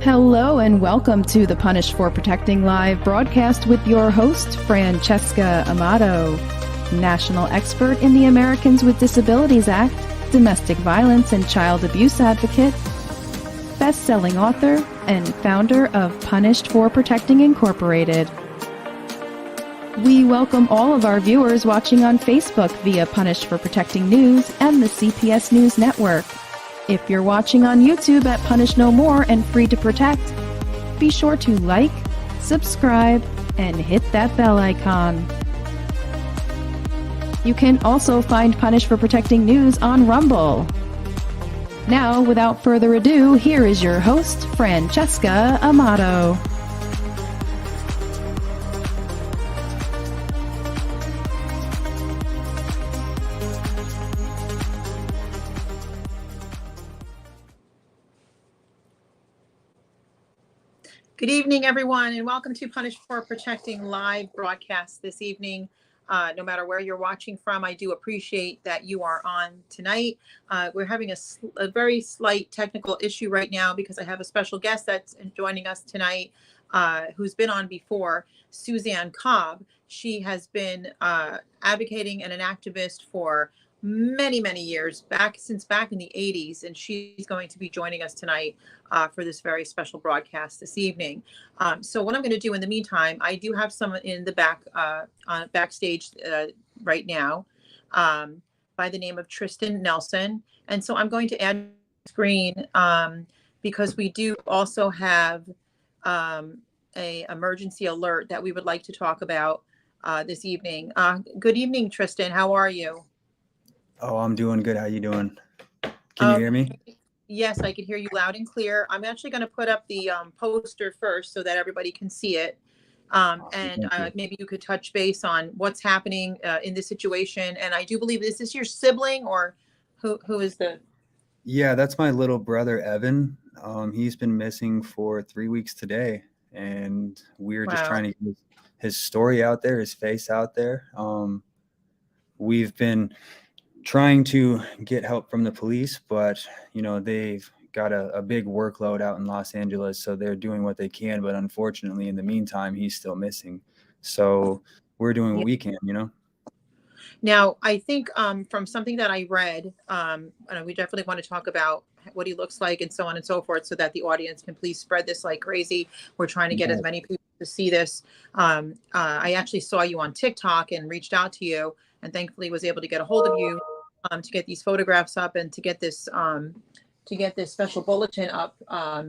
Hello and welcome to the Punished for Protecting Live broadcast with your host, Francesca Amato, national expert in the Americans with Disabilities Act, domestic violence and child abuse advocate, best-selling author, and founder of Punished for Protecting Incorporated. We welcome all of our viewers watching on Facebook via Punished for Protecting News and the CPS News Network. If you're watching on YouTube at Punish No More and Free to Protect, be sure to like, subscribe, and hit that bell icon. You can also find Punish for Protecting News on Rumble. Now, without further ado, here is your host, Francesca Amato. Good evening, everyone, and welcome to Punish for Protecting live broadcast this evening. No matter where you're watching from, I do appreciate that you are on tonight. We're having a very slight technical issue right now because I have a special guest that's joining us tonight who's been on before, Susan Cobb. She has been advocating and an activist for many years, since back in the 80s, and she's going to be joining us tonight for this very special broadcast this evening. So what I'm going to do in the meantime, I do have someone in the backstage right now by the name of Tristan Nelson, and so I'm going to add screen because we do also have a emergency alert that we would like to talk about this evening. Good evening, Tristan. How are you? Oh, I'm doing good. How you doing? Can you hear me? Yes, I can hear you loud and clear. I'm actually going to put up the poster first so that everybody can see it. Maybe you could touch base on what's happening in this situation. And I do believe this is your sibling, or who is the? Yeah, that's my little brother, Evan. He's been missing for 3 weeks today, and we're just trying to get his story out there, his face out there. We've been trying to get help from the police, but they've got a big workload out in Los Angeles, so they're doing what they can, but unfortunately in the meantime he's still missing, so we're doing what we can. Now, I think from something that I read, we definitely want to talk about what he looks like and so on and so forth, so that the audience can please spread this like crazy. We're trying to get as many people to see this. I actually saw you on TikTok and reached out to you, and thankfully was able to get a hold of you to get these photographs up and to get this special bulletin up. But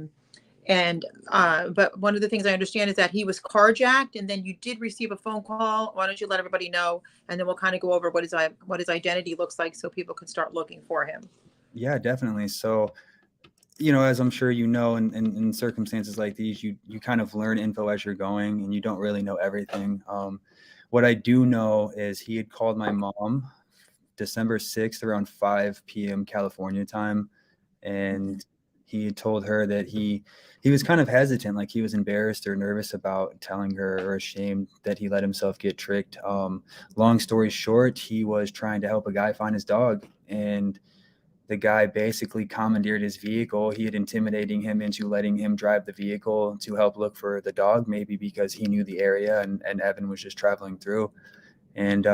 one of the things I understand is that he was carjacked, and then you did receive a phone call. Why don't you let everybody know, and then we'll kind of go over what his identity looks like, so people can start looking for him. Yeah, definitely. So, as I'm sure in circumstances like these, you kind of learn info as you're going, and you don't really know everything. What I do know is he had called my mom December 6th around 5 p.m. California time, and he had told her that he was kind of hesitant, like he was embarrassed or nervous about telling her, or ashamed that he let himself get tricked. Long story short, he was trying to help a guy find his dog, and the guy basically commandeered his vehicle. He had intimidating him into letting him drive the vehicle to help look for the dog, maybe because he knew the area and Evan was just traveling through. And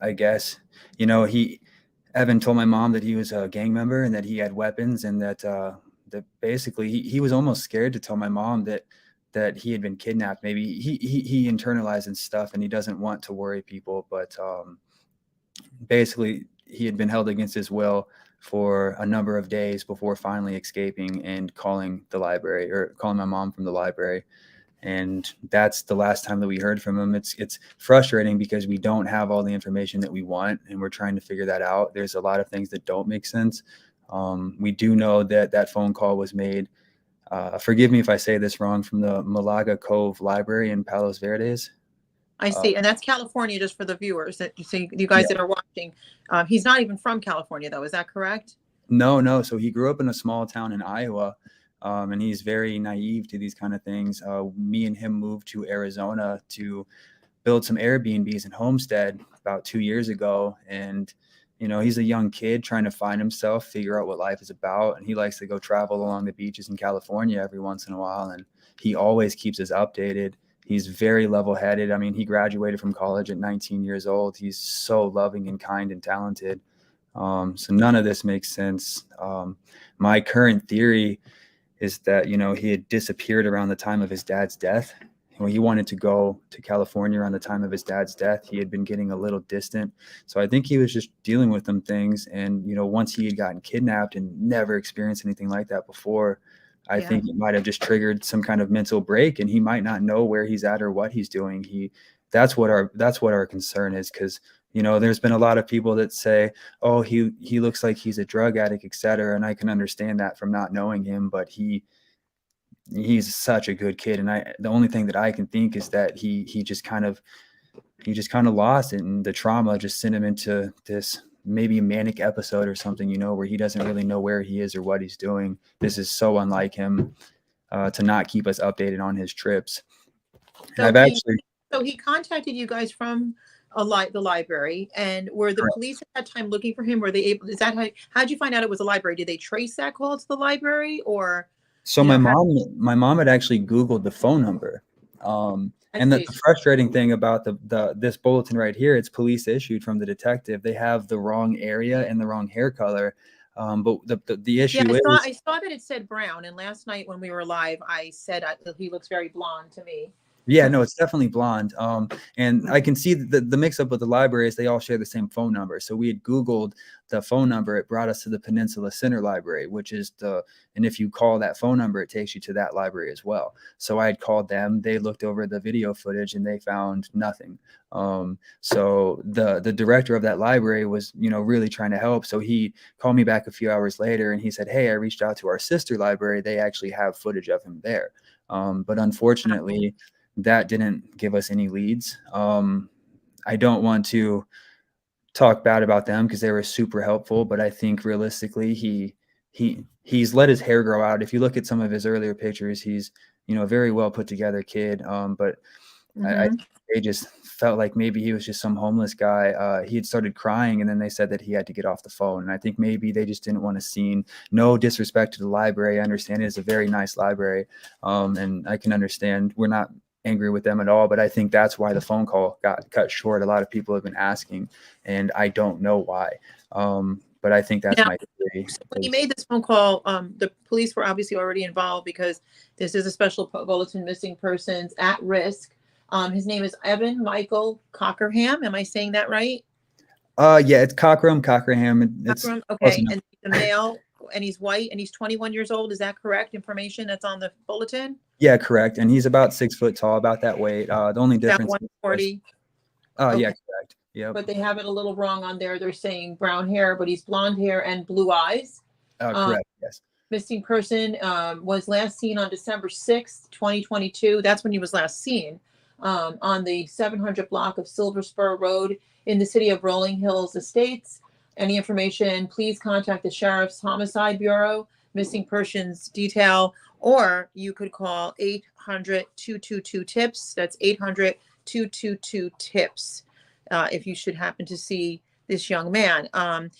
I guess, Evan told my mom that he was a gang member and that he had weapons, and that basically he was almost scared to tell my mom that he had been kidnapped. Maybe he internalized and stuff, and he doesn't want to worry people, but basically he had been held against his will for a number of days before finally escaping and calling the library, or calling my mom from the library. And that's the last time that we heard from him. It's frustrating because we don't have all the information that we want, and we're trying to figure that out. There's a lot of things that don't make sense. We do know that phone call was made, forgive me if I say this wrong, from the Malaga Cove Library in Palos Verdes. I see. And that's California, just for the viewers that you guys that are watching. He's not even from California, though. Is that correct? No. So he grew up in a small town in Iowa. And he's very naive to these kind of things. Me and him moved to Arizona to build some Airbnbs and homestead about 2 years ago. And you know, he's a young kid trying to find himself, figure out what life is about. And he likes to go travel along the beaches in California every once in a while. And he always keeps us updated. He's very level-headed. I mean, he graduated from college at 19 years old. He's so loving and kind and talented. So none of this makes sense. My current theory is that, you know, he had disappeared around the time of his dad's death. When he wanted to go to California around the time of his dad's death, he had been getting a little distant. So I think he was just dealing with them things. And, you know, once he had gotten kidnapped and never experienced anything like that before, I think it might have just triggered some kind of mental break, and he might not know where he's at or what he's doing. That's what our concern is. Cause, you know, there's been a lot of people that say, oh, he looks like he's a drug addict, et cetera. And I can understand that from not knowing him, but he's such a good kid. And the only thing that I can think is that he just kind of lost it, and the trauma just sent him into this maybe manic episode or something, you know, where he doesn't really know where he is or what he's doing. This is so unlike him to not keep us updated on his trips. So he contacted you guys from the library, and were the police at that time looking for him? Were they able? Is that how'd you find out it was a library? Did they trace that call to the library, or? So my mom had actually Googled the phone number. And the frustrating thing about this bulletin right here, it's police issued from the detective. They have the wrong area and the wrong hair color. But the issue is, I saw that it said brown. And last night when we were live, I said he looks very blonde to me. Yeah, no, it's definitely blonde. And I can see the mix up with the libraries, they all share the same phone number. So we had Googled the phone number. It brought us to the Peninsula Center Library, which is and if you call that phone number, it takes you to that library as well. So I had called them. They looked over the video footage and they found nothing. So the director of that library was, you know, really trying to help. So he called me back a few hours later and he said, hey, I reached out to our sister library. They actually have footage of him there. But unfortunately, that didn't give us any leads. I don't want to talk bad about them because they were super helpful, but I think realistically, he's let his hair grow out. If you look at some of his earlier pictures, he's, you know, a very well put together kid. But I they just felt like maybe he was just some homeless guy. He had started crying, and then they said that he had to get off the phone. And I think maybe they just didn't want a scene. No disrespect to the library. I understand it is a very nice library. And I can understand we're not angry with them at all, but I think that's why the phone call got cut short. A lot of people have been asking, and I don't know why. But I think that's my theory. So when he made this phone call, the police were obviously already involved because this is a special bulletin, missing persons at risk. His name is Evan Michael Cockerham. Am I saying that right? Yeah, it's Cockerham. It's okay. And the male, and he's white, and he's 21 years old. Is that correct information that's on the bulletin? Yeah, correct. And he's about 6 foot tall, about that weight. The only difference. 140. Okay. Yeah, correct. Yeah. But they have it a little wrong on there. They're saying brown hair, but he's blonde hair and blue eyes. Correct. Yes. Missing person was last seen on December 6th, 2022. That's when he was last seen on the 700 block of Silver Spur Road in the city of Rolling Hills Estates. Any information, please contact the Sheriff's Homicide Bureau, Missing Persons Detail, or you could call 800-222-TIPS. That's 800-222-TIPS if you should happen to see this young man. And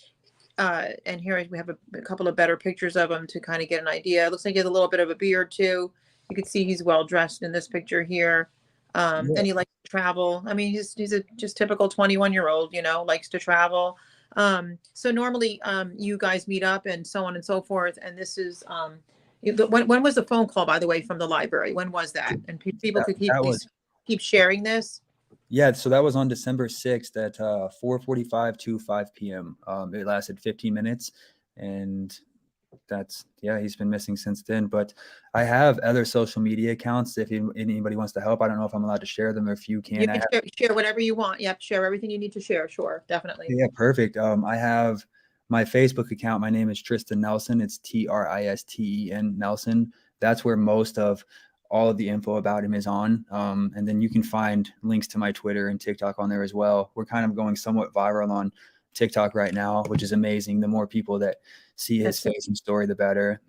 here we have a couple of better pictures of him to kind of get an idea. It looks like he has a little bit of a beard too. You can see he's well dressed in this picture here. And he likes to travel. I mean, he's a just typical 21-year-old, you know, likes to travel. So normally you guys meet up and so on and so forth. And this is when was the phone call, by the way, from the library? When was that? And people could keep sharing this. Yeah, so that was on December 6th at 4:45 to 5 p.m. It lasted 15 minutes, and he's been missing since then. But I have other social media accounts if anybody wants to help. I don't know if I'm allowed to share them or if you can. You can share whatever you want. Yep, share everything you need to share. Sure, definitely. Yeah, perfect. I have my Facebook account. My name is Tristan Nelson. It's Tristen Nelson. That's where most of all of the info about him is on. And then you can find links to my Twitter and TikTok on there as well. We're kind of going somewhat viral on TikTok right now, which is amazing. The more people that see his face and story, the better.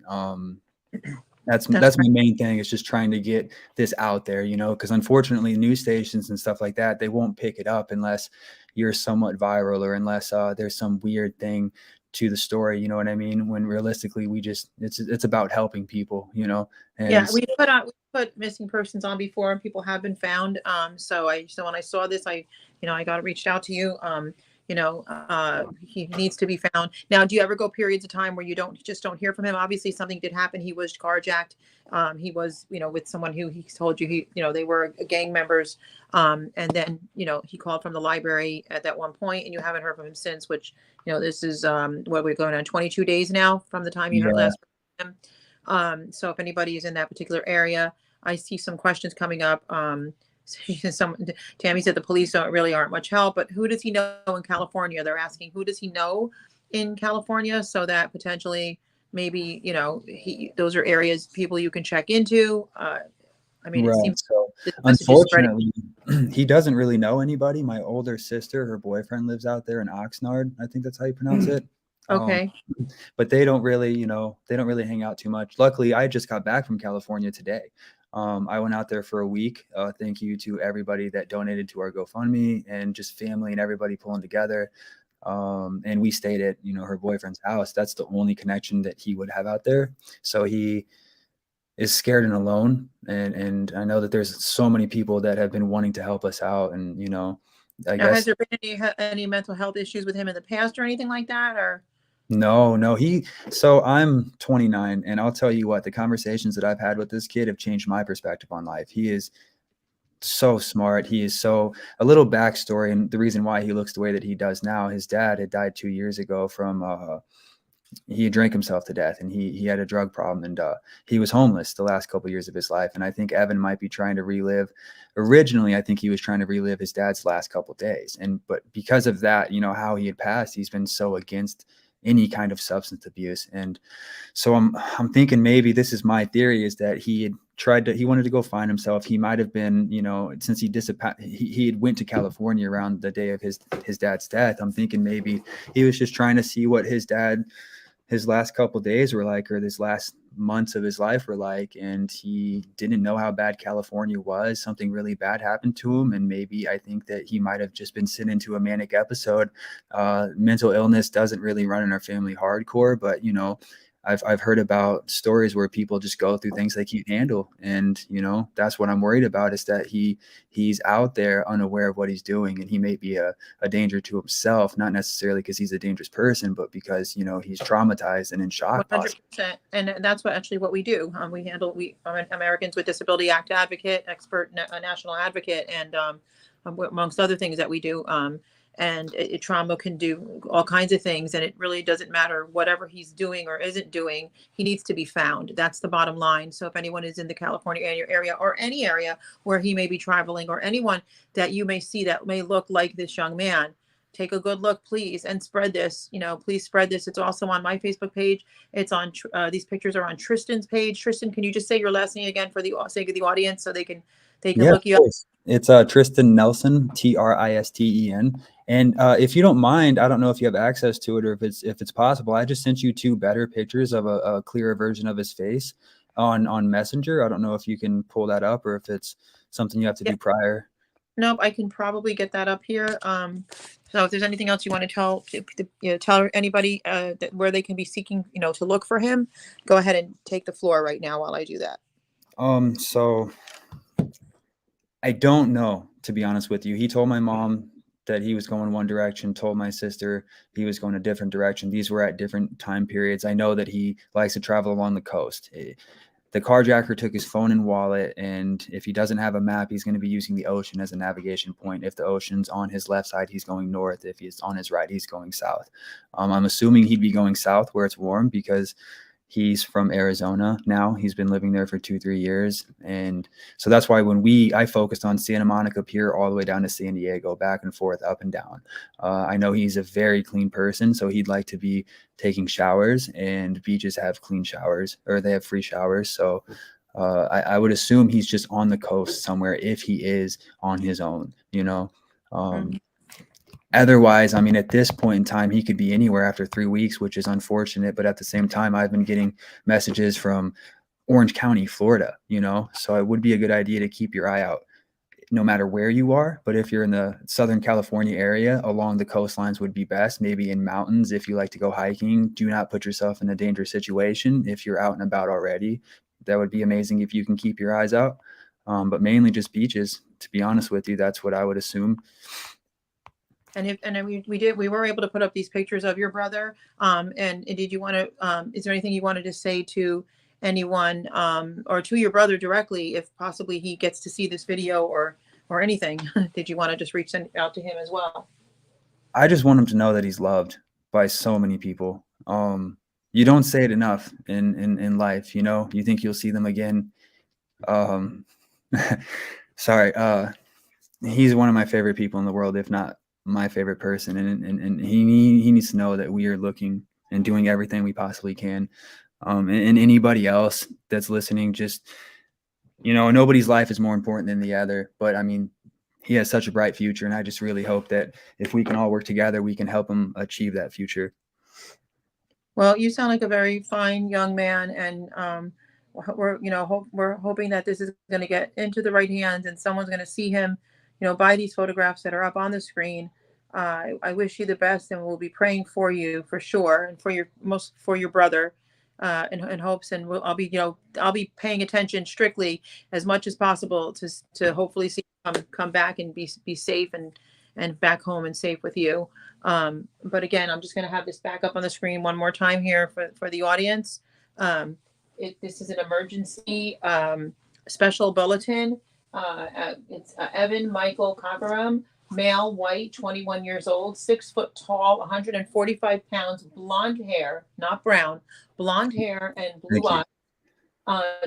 That's my main thing, is just trying to get this out there, you know, because unfortunately news stations and stuff like that, they won't pick it up unless, you're somewhat viral, or unless there's some weird thing to the story, you know what I mean? When realistically, it's about helping people, you know. And Yeah, we put missing persons on before, and people have been found. So when I saw this, I got reached out to you. He needs to be found. Now, do you ever go periods of time where you don't hear from him? Obviously, something did happen. He was carjacked. He was, with someone who he told you they were gang members. And then, he called from the library at that one point, and you haven't heard from him since. Which, this is what we're going on 22 days now from the time you heard yeah, last from him. So if anybody is in that particular area, I see some questions coming up. Tammy said the police aren't much help, but who does he know in California? They're asking who does he know in California, so that potentially maybe those are areas people you can check into. It right. seems So this message is spreading. unfortunately, he doesn't really know anybody. My older sister, her boyfriend lives out there in Oxnard. I think that's how you pronounce it. Okay. But they don't really, they don't really hang out too much. Luckily, I just got back from California today. I went out there for a week. Thank you to everybody that donated to our GoFundMe, and just family and everybody pulling together. And we stayed at, her boyfriend's house. That's the only connection that he would have out there. So he is scared and alone. And I know that there's so many people that have been wanting to help us out. And, I Now, has guess. there been any mental health issues with him in the past or anything like that? Or No. So I'm 29, and I'll tell you what, the conversations that I've had with this kid have changed my perspective on life. He is so smart. He is a little backstory. And the reason why he looks the way that he does now, his dad had died 2 years ago from, he drank himself to death, and he had a drug problem, and he was homeless the last couple of years of his life. And I think Evan might be trying to relive. Originally, I think he was trying to relive his dad's last couple of days. But because of that, how he had passed, he's been so against any kind of substance abuse. And so I'm thinking maybe this is my theory, is that he wanted to go find himself. He might have been, since he had went to California around the day of his dad's death. I'm thinking maybe he was just trying to see what his last couple of days were like, or his last months of his life were like, and he didn't know how bad California was. Something really bad happened to him, and maybe I think that he might have just been sent into a manic episode. Mental illness doesn't really run in our family hardcore, but I've heard about stories where people just go through things they can't handle, and that's what I'm worried about, is that he's out there unaware of what he's doing, and he may be a danger to himself, not necessarily because he's a dangerous person, but because he's traumatized and in shock. 100%. And that's what we do. I'm an Americans with Disability Act advocate, expert, a national advocate, and amongst other things that we do. And trauma can do all kinds of things, and it really doesn't matter whatever he's doing or isn't doing. He needs to be found. That's the bottom line. So if anyone is in the California area or any area where he may be traveling, or anyone that you may see that may look like this young man, take a good look, please, and spread this. Please spread this. It's also on my Facebook page. It's on these pictures are on Tristan's page. Tristan, can you just say your last name again for the sake of the audience, so they can look you up? It's Tristan Nelson, Tristen. And if you don't mind, I don't know if you have access to it, or if it's possible, I just sent you 2 better pictures of a clearer version of his face on Messenger. I don't know if you can pull that up, or if it's something you have to do prior. Nope, I can probably get that up here. So if there's anything else you want to tell anybody that where they can be seeking, to look for him, go ahead and take the floor right now while I do that. So I don't know, to be honest with you. He told my mom that he was going one direction, told my sister he was going a different direction. These were at different time periods. I know that he likes to travel along the coast. The carjacker took his phone and wallet, and if he doesn't have a map, he's going to be using the ocean as a navigation point. If the ocean's on his left side, he's going north. If he's on his right, he's going south. I'm assuming he'd be going south where it's warm, because he's from Arizona now. He's been living there for 2-3 years. And so that's why I focused on Santa Monica Pier all the way down to San Diego, back and forth, up and down. I know he's a very clean person, so he'd like to be taking showers, and beaches have clean showers, or they have free showers. So I would assume he's just on the coast somewhere, if he is on his own, Otherwise, at this point in time, he could be anywhere after 3 weeks, which is unfortunate. But at the same time, I've been getting messages from Orange County, Florida, so it would be a good idea to keep your eye out. no matter where you are. But if you're in the Southern California area, along the coastlines would be best. Maybe in mountains, if you like to go hiking, do not put yourself in a dangerous situation. If you're out and about already, that would be amazing if you can keep your eyes out. But mainly just beaches, to be honest with you. That's what I would assume. And we were able to put up these pictures of your brother. And did you want to, is there anything you wanted to say to anyone, or to your brother directly, if possibly he gets to see this video or anything? Did you want to just reach out to him as well? I just want him to know that he's loved by so many people. You don't say it enough in life, you know. You think you'll see them again. Sorry. He's one of my favorite people in the world, if not my favorite person. And he needs to know that we are looking and doing everything we possibly can. And anybody else that's listening, just, you know, nobody's life is more important than the other. But I mean, he has such a bright future, and I just really hope that if we can all work together, we can help him achieve that future. Well, you sound like a very fine young man, and we're hoping that this is going to get into the right hands, and someone's going to see him, by these photographs that are up on the screen. I wish you the best, and we'll be praying for you for sure, and for your brother, in hopes, and I'll be paying attention strictly as much as possible to hopefully see him come back and be safe and back home and safe with you. But again, I'm just going to have this back up on the screen one more time here for the audience. This is an emergency special bulletin. It's Evan Michael Cockeram, male, white, 21 years old, 6 foot tall, 145 pounds, blonde hair, not brown, blonde hair and blue eyes.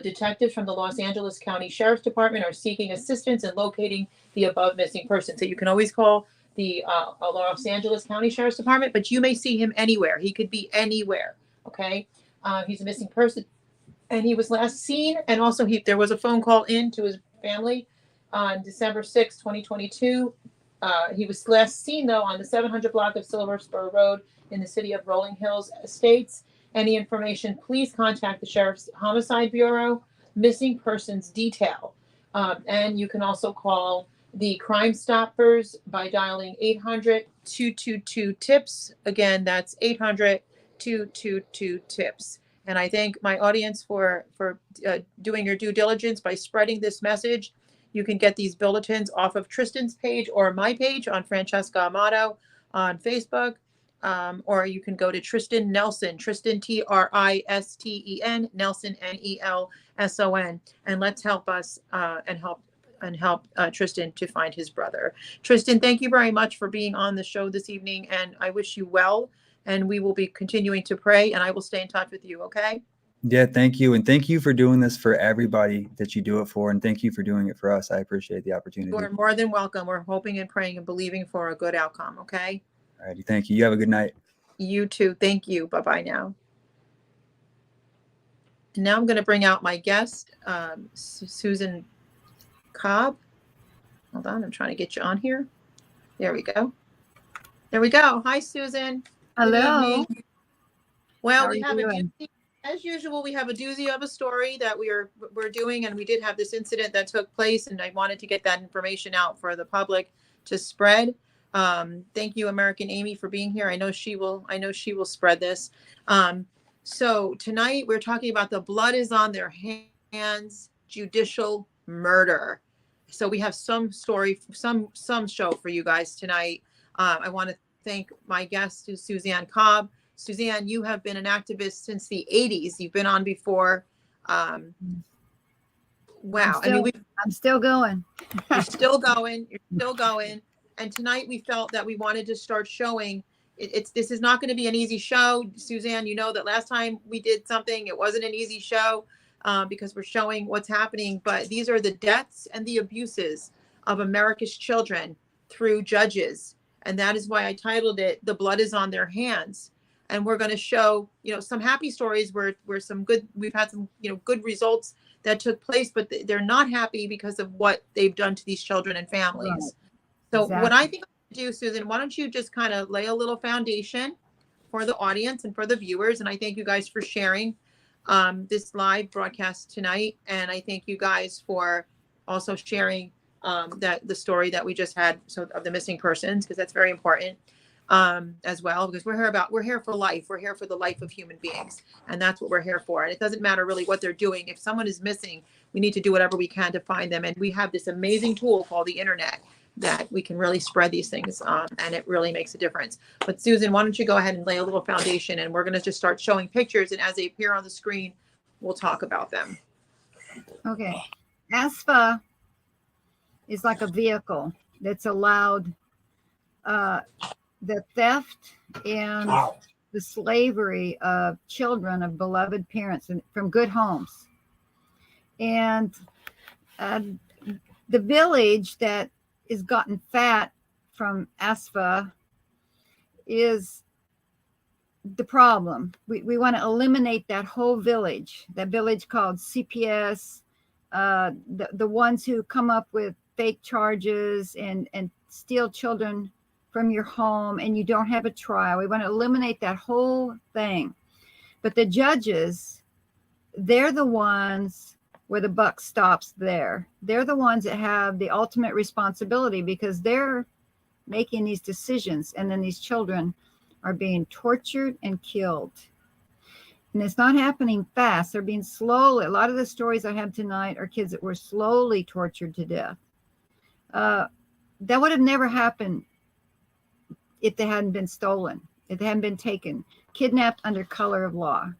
Detectives from the Los Angeles County Sheriff's Department are seeking assistance in locating the above missing person. So you can always call the Los Angeles County Sheriff's Department, but you may see him anywhere. He could be anywhere. Okay. He's a missing person, and he was last seen. And also there was a phone call in to his family on December 6, 2022. He was last seen, though, on the 700 block of Silver Spur Road in the city of Rolling Hills Estates. Any information, please contact the Sheriff's Homicide Bureau, Missing Persons Detail. And you can also call the Crime Stoppers by dialing 800-222-TIPS. Again, that's 800-222-TIPS. And I thank my audience for doing your due diligence by spreading this message. You can get these bulletins off of Tristan's page or my page on Francesca Amato on Facebook. Or you can go to Tristan Nelson, Tristan Tristen, Nelson Nelson, and let's help us and help Tristan to find his brother. Tristan, thank you very much for being on the show this evening, and I wish you well. And we will be continuing to pray, and I will stay in touch with you. Okay? Yeah, thank you, and thank you for doing this for everybody that you do it for, and thank you for doing it for us. I appreciate the opportunity. You're more than welcome. We're hoping and praying and believing for a good outcome. Okay? All righty, thank you. You have a good night. You too. Thank you. Bye-bye now. And now I'm going to bring out my guest, Susan Cobb. Hold on. I'm trying to get you on here. There we go. There we go. Hi, Susan. Hello. Well, we have as usual, we have a doozy of a story that we're doing, and we did have this incident that took place, and I wanted to get that information out for the public to spread. Thank you, American Amy, for being here. I know she will spread this. So tonight we're talking about the blood is on their hands, judicial murder. So we have some story, some show for you guys tonight. I want to thank my guest, Susan Cobb. Suzanne, you have been an activist since the 80s. You've been on before. Wow. I'm still going. You're still going. You're still going. And tonight we felt that we wanted to start showing this is not going to be an easy show. Suzanne, you know that last time we did something, it wasn't an easy show because we're showing what's happening. But these are the deaths and the abuses of America's children through judges. And that is why I titled it, The Blood is on Their Hands. And we're going to show, some happy stories where we've had some, good results that took place, but they're not happy because of what they've done to these children and families. Right. So exactly. What I think I'm going to do, Susan, why don't you just kind of lay a little foundation for the audience and for the viewers. And I thank you guys for sharing this live broadcast tonight. And I thank you guys for also sharing that the story that we just had, so of the missing persons, because that's very important as well, because we're here for life. We're here for the life of human beings, and that's what we're here for. And it doesn't matter really what they're doing. If someone is missing, we need to do whatever we can to find them. And we have this amazing tool called the internet that we can really spread these things, and it really makes a difference. But Susan, why don't you go ahead and lay a little foundation, and we're going to just start showing pictures, and as they appear on the screen, we'll talk about them. Okay. ASFA is like a vehicle that's allowed the theft and the slavery of children of beloved parents and from good homes. And the village that is gotten fat from ASFA is the problem. We want to eliminate that whole village, that village called CPS, the ones who come up with fake charges and steal children from your home, and you don't have a trial. We want to eliminate that whole thing. But the judges, they're the ones where the buck stops there. They're the ones that have the ultimate responsibility, because they're making these decisions, and then these children are being tortured and killed. And it's not happening fast. They're being slowly. A lot of the stories I have tonight are kids that were slowly tortured to death. That would have never happened if they hadn't been stolen, if they hadn't been taken, kidnapped under color of law.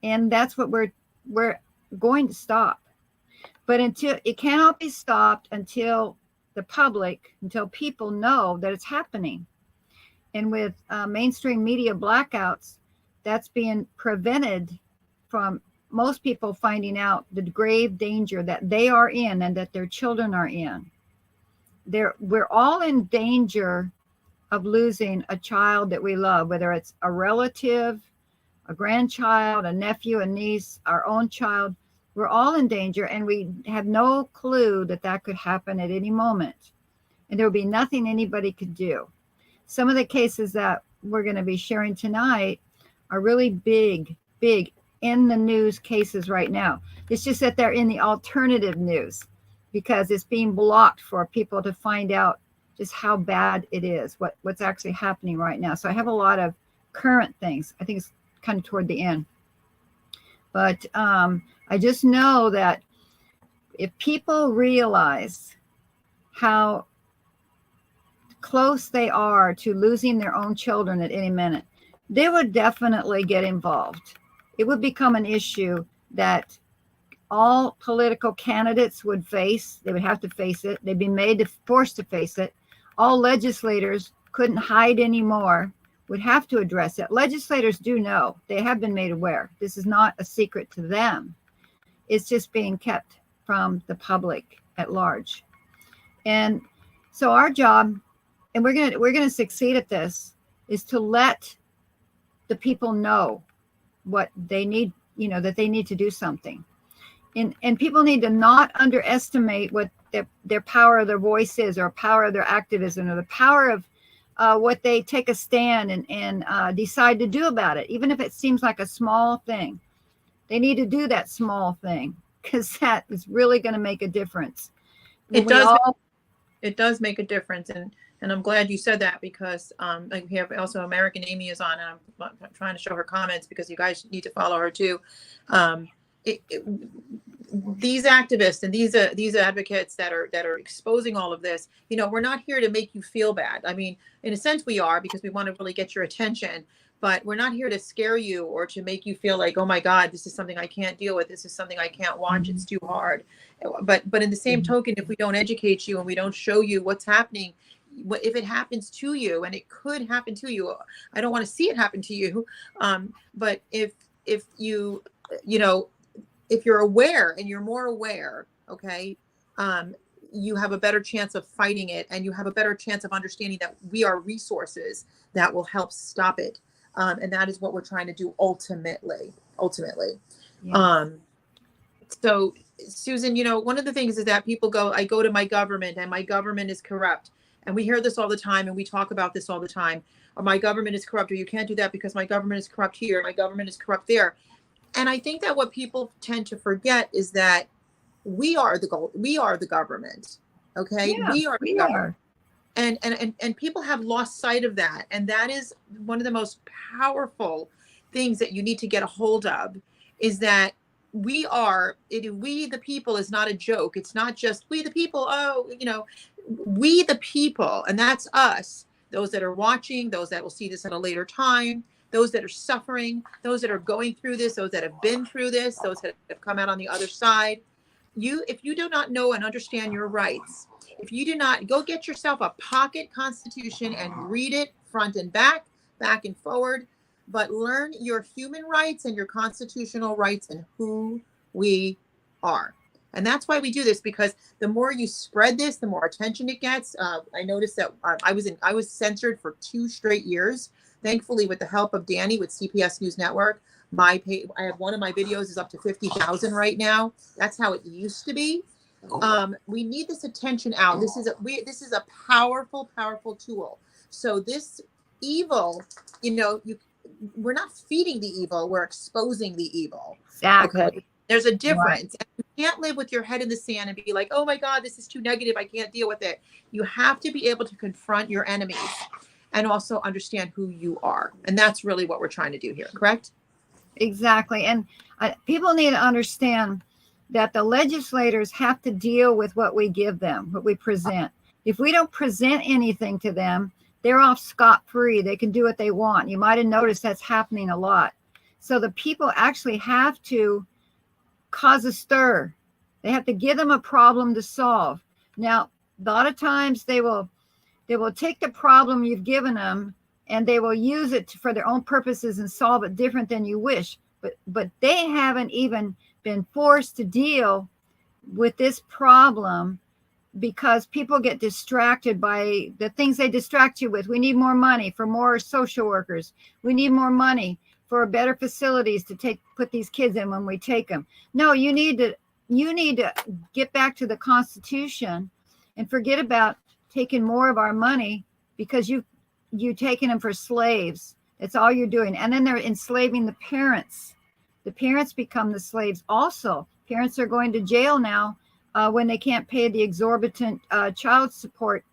And that's what we're going to stop. But until it cannot be stopped until the public, until people know that it's happening. And with mainstream media blackouts, that's being prevented from most people finding out the grave danger that they are in and that their children are in. We're all in danger of losing a child that we love, whether it's a relative, a grandchild, a nephew, a niece, our own child. We're all in danger, and we have no clue that could happen at any moment. And there would be nothing anybody could do. Some of the cases that we're going to be sharing tonight are really big in the news cases right now. It's just that they're in the alternative news because it's being blocked for people to find out just how bad it is, what's actually happening right now. So I have a lot of current things. I think it's kind of toward the end. But I just know that if people realize how close they are to losing their own children at any minute, they would definitely get involved. It would become an issue that all political candidates would face. They would have to face it. They'd be forced to face it. All legislators couldn't hide anymore, would have to address it. Legislators do know. They have been made aware. This is not a secret to them. It's just being kept from the public at large. And so our job, and we're gonna succeed at this, is to let the people know what they need, that they need to do something. And people need to not underestimate what their power of their voice is, or power of their activism, or the power of what they take a stand and decide to do about it, even if it seems like a small thing. They need to do that small thing, because that is really going to make a difference. It does make a difference, and I'm glad you said that, because like we have also American Amy is on, and I'm trying to show her comments because you guys need to follow her too. These activists and these advocates that are exposing all of this, we're not here to make you feel bad. I mean, in a sense we are, because we want to really get your attention, but we're not here to scare you or to make you feel like, oh my God, this is something I can't deal with. This is something I can't watch. It's too hard. But in the same token, if we don't educate you and we don't show you what's happening, if it happens to you, and it could happen to you, I don't want to see it happen to you. But if you, if you're aware and you're more aware, okay, you have a better chance of fighting it, and you have a better chance of understanding that we are resources that will help stop it. And that is what we're trying to do ultimately. Yeah. So Susan, one of the things is that people I go to my government, and my government is corrupt. And we hear this all the time, and we talk about this all the time. Or my government is corrupt, or you can't do that because my government is corrupt here, my government is corrupt there. And I think that what people tend to forget is that we are the government. Okay. Yeah, We are the we government. are. And people have lost sight of that. And that is one of the most powerful things that you need to get a hold of, is that we the people is not a joke. It's not just we the people. Oh, we the people, and that's us. Those that are watching, those that will see this at a later time, those that are suffering, those that are going through this, those that have been through this, those that have come out on the other side. If you do not know and understand your rights, if you do not, go get yourself a pocket constitution and read it front and back and forward, but learn your human rights and your constitutional rights and who we are. And that's why we do this, because the more you spread this, the more attention it gets. I noticed that I was censored for 2 straight years. Thankfully, with the help of Danny with CPS News Network, I have one of my videos is up to 50,000 right now. That's how it used to be. We need this attention out. This is a powerful tool. So this evil, we're not feeding the evil, we're exposing the evil. Exactly. Okay? There's a difference. Right. You can't live with your head in the sand and be like, oh my God, this is too negative, I can't deal with it. You have to be able to confront your enemies and also understand who you are. And that's really what we're trying to do here, correct? Exactly. And people need to understand that the legislators have to deal with what we give them, what we present. If we don't present anything to them, they're off scot-free. They can do what they want. You might have noticed that's happening a lot. So the people actually have to cause a stir. They have to give them a problem to solve. Now, a lot of times they will take the problem you've given them and they will use it for their own purposes and solve it different than you wish. But they haven't even been forced to deal with this problem, because people get distracted by the things they distract you with. We need more money for more social workers. We need more money for better facilities to put these kids in when we take them. No, you need to get back to the Constitution and forget about taking more of our money, because you're taking them for slaves. That's all you're doing. And then they're enslaving the parents. The parents become the slaves also. Parents are going to jail now when they can't pay the exorbitant child support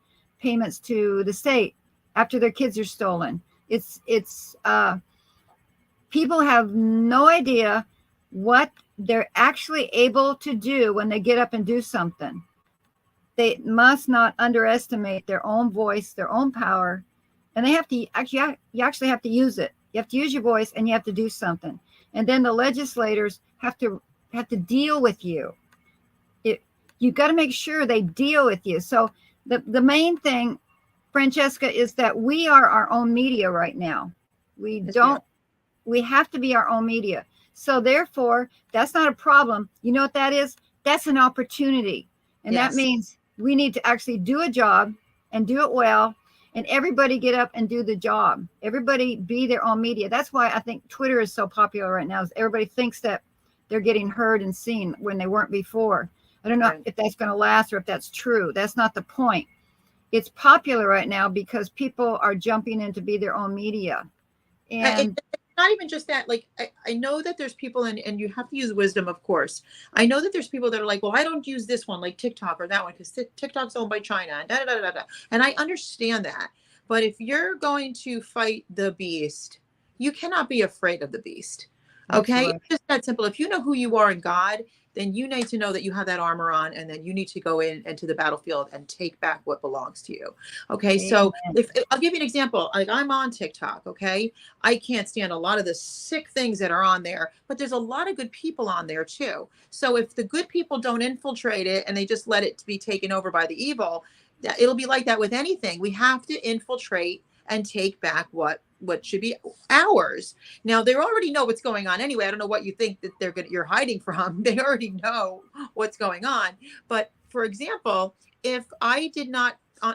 payments to the state after their kids are stolen. It's people have no idea what they're actually able to do when they get up and do something. They must not underestimate their own voice, their own power, and they have to you actually have to use it. You have to use your voice, and you have to do something. And then the legislators have to deal with you. You've got to make sure they deal with you. So the main thing, Francesca, is that we are our own media right now. We have to be our own media. So therefore, that's not a problem. You know what that is? That's an opportunity. And that means we need to actually do a job and do it well, and everybody get up and do the job. Everybody be their own media. That's why I think Twitter is so popular right now, is everybody thinks that they're getting heard and seen when they weren't before. I don't know if that's going to last or if that's true. That's not the point. It's popular right now because people are jumping in to be their own media. And it's not even just that. Like, I know that there's people, and you have to use wisdom, of course. I know that there's people that are like, well, I don't use this one, like TikTok or that one, because TikTok's owned by China, and da, da, da, da, da. And I understand that. But if you're going to fight the beast, you cannot be afraid of the beast. Okay? It's just that simple. If you know who you are in God, then you need to know that you have that armor on, and then you need to go into the battlefield and take back what belongs to you. Okay. Amen. So I'll give you an example. Like, I'm on TikTok. Okay. I can't stand a lot of the sick things that are on there, but there's a lot of good people on there too. So if the good people don't infiltrate it and they just let it be taken over by the evil, it'll be like that with anything. We have to infiltrate and take back what should be ours. Now, they already know what's going on anyway. I don't know what you think that you're hiding from. They already know what's going on. But for example, if I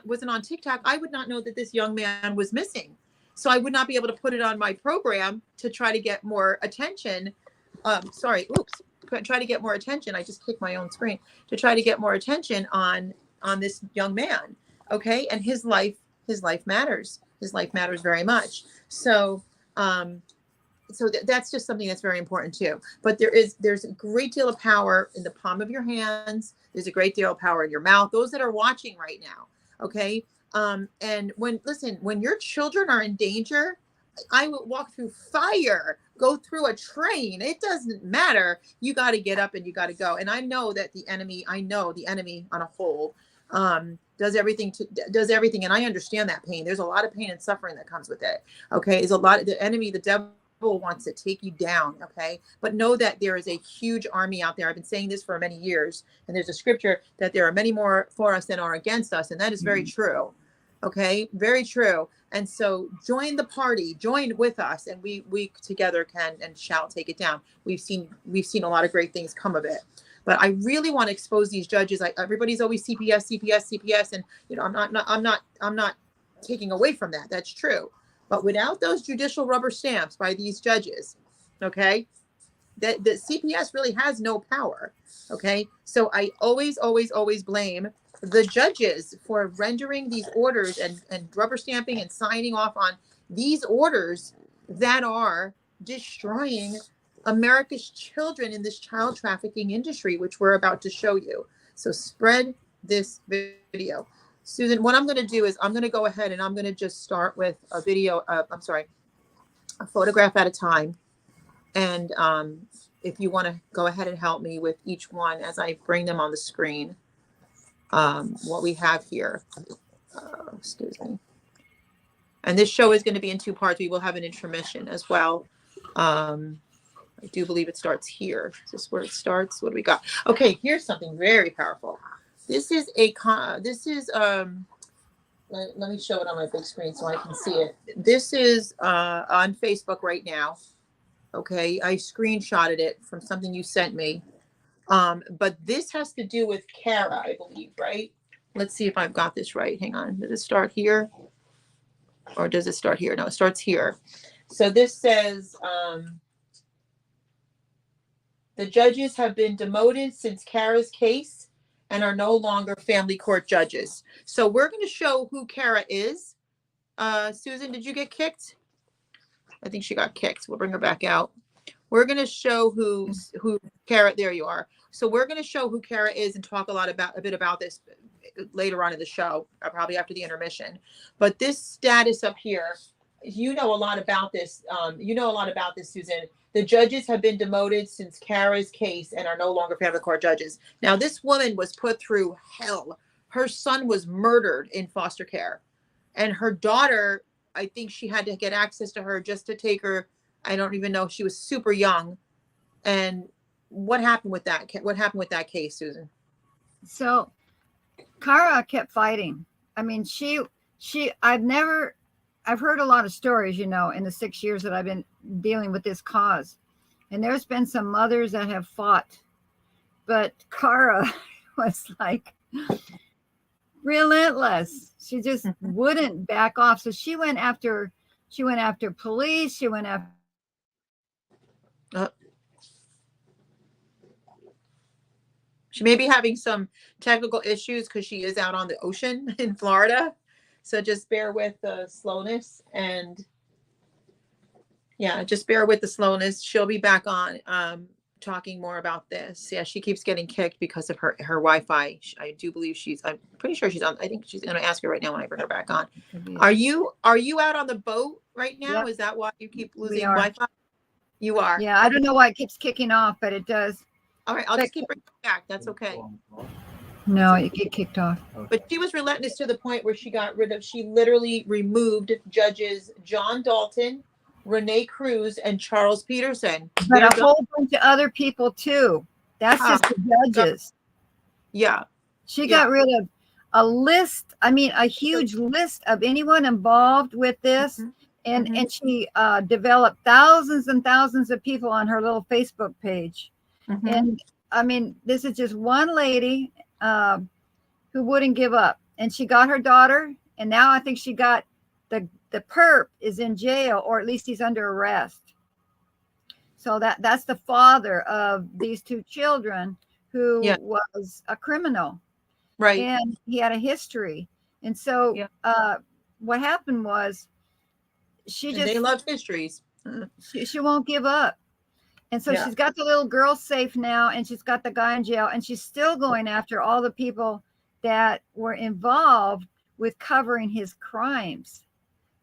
wasn't on TikTok, I would not know that this young man was missing. So I would not be able to put it on my program to try to get more attention. Try to get more attention. I just kicked my own screen to try to get more attention on this young man. Okay. And his life matters. His life matters very much. So so that's just something that's very important too. But there's a great deal of power in the palm of your hands. There's a great deal of power in your mouth. Those that are watching right now, okay. And when your children are in danger, I would walk through fire, go through a train. It doesn't matter. You got to get up and you got to go. And I know that the enemy on a whole, does everything. And I understand that pain. There's a lot of pain and suffering that comes with it. Okay. The devil wants to take you down. Okay. But know that there is a huge army out there. I've been saying this for many years. And there's a scripture that there are many more for us than are against us. And that is very true. Okay. Very true. And so join the party, join with us, and we together can and shall take it down. We've seen a lot of great things come of it. But I really want to expose these judges. Everybody's always CPS, and I'm not taking away from that. That's true. But without those judicial rubber stamps by these judges, okay, that the CPS really has no power. Okay, so I always blame the judges for rendering these orders and rubber stamping and signing off on these orders that are destroying America's children in this child trafficking industry, which we're about to show you. So spread this video. Susan, what I'm going to do is I'm going to go ahead and I'm going to just start with a photograph at a time. And if you want to go ahead and help me with each one as I bring them on the screen. What we have here, excuse me. And this show is going to be in 2 parts. We will have an intermission as well. I do believe it starts here. Is this where it starts? What do we got? Okay, here's something very powerful. This is let me show it on my big screen so I can see it. This is on Facebook right now. Okay, I screenshotted it from something you sent me. But this has to do with Kara, I believe, right? Let's see if I've got this right. Hang on. Does it start here? Or does it start here? No, it starts here. So this says, the judges have been demoted since Kara's case and are no longer family court judges. So we're going to show who Kara is. Susan, did you get kicked? I think she got kicked. We'll bring her back out. We're going to show who Kara, there you are. So we're going to show who Kara is and talk a bit about this later on in the show, probably after the intermission. But this status up here, you know a lot about this. Susan. The judges have been demoted since Kara's case and are no longer family court judges. Now, this woman was put through hell. Her son was murdered in foster care. And her daughter, I think she had to get access to her just to take her. I don't even know. She was super young. And what happened with that? What happened with that case, Susan? So Kara kept fighting. I mean, I've heard a lot of stories, in the 6 years that I've been dealing with this cause. And there's been some mothers that have fought. But Kara was like relentless. She just wouldn't back off. So she went after police. She went after. She may be having some technical issues because she is out on the ocean in Florida. So just bear with the slowness She'll be back on talking more about this. Yeah, she keeps getting kicked because of her Wi-Fi. I do believe I'm pretty sure she's on. I think she's going to ask her right now when I bring her back on. Are you out on the boat right now? Yep. Is that why you keep losing Wi-Fi? You are. Yeah, I don't know why it keeps kicking off, but it does. All right, I'll just keep bringing her back. That's okay. No, it get kicked off. But she was relentless to the point where she literally removed judges John Dalton, Renee Cruz, and Charles Peterson. But a whole bunch of other people too. That's just the judges. Yeah. She got rid of a huge list of anyone involved with this. Mm-hmm. And she developed thousands and thousands of people on her little Facebook page. Mm-hmm. And I mean, this is just one lady who wouldn't give up. And she got her daughter. And now I think she got the perp is in jail, or at least he's under arrest. So that's the father of these 2 children who was a criminal. Right. And he had a history. And so what happened was they love histories. She won't give up. And so she's got the little girl safe now, and she's got the guy in jail, and she's still going after all the people that were involved with covering his crimes.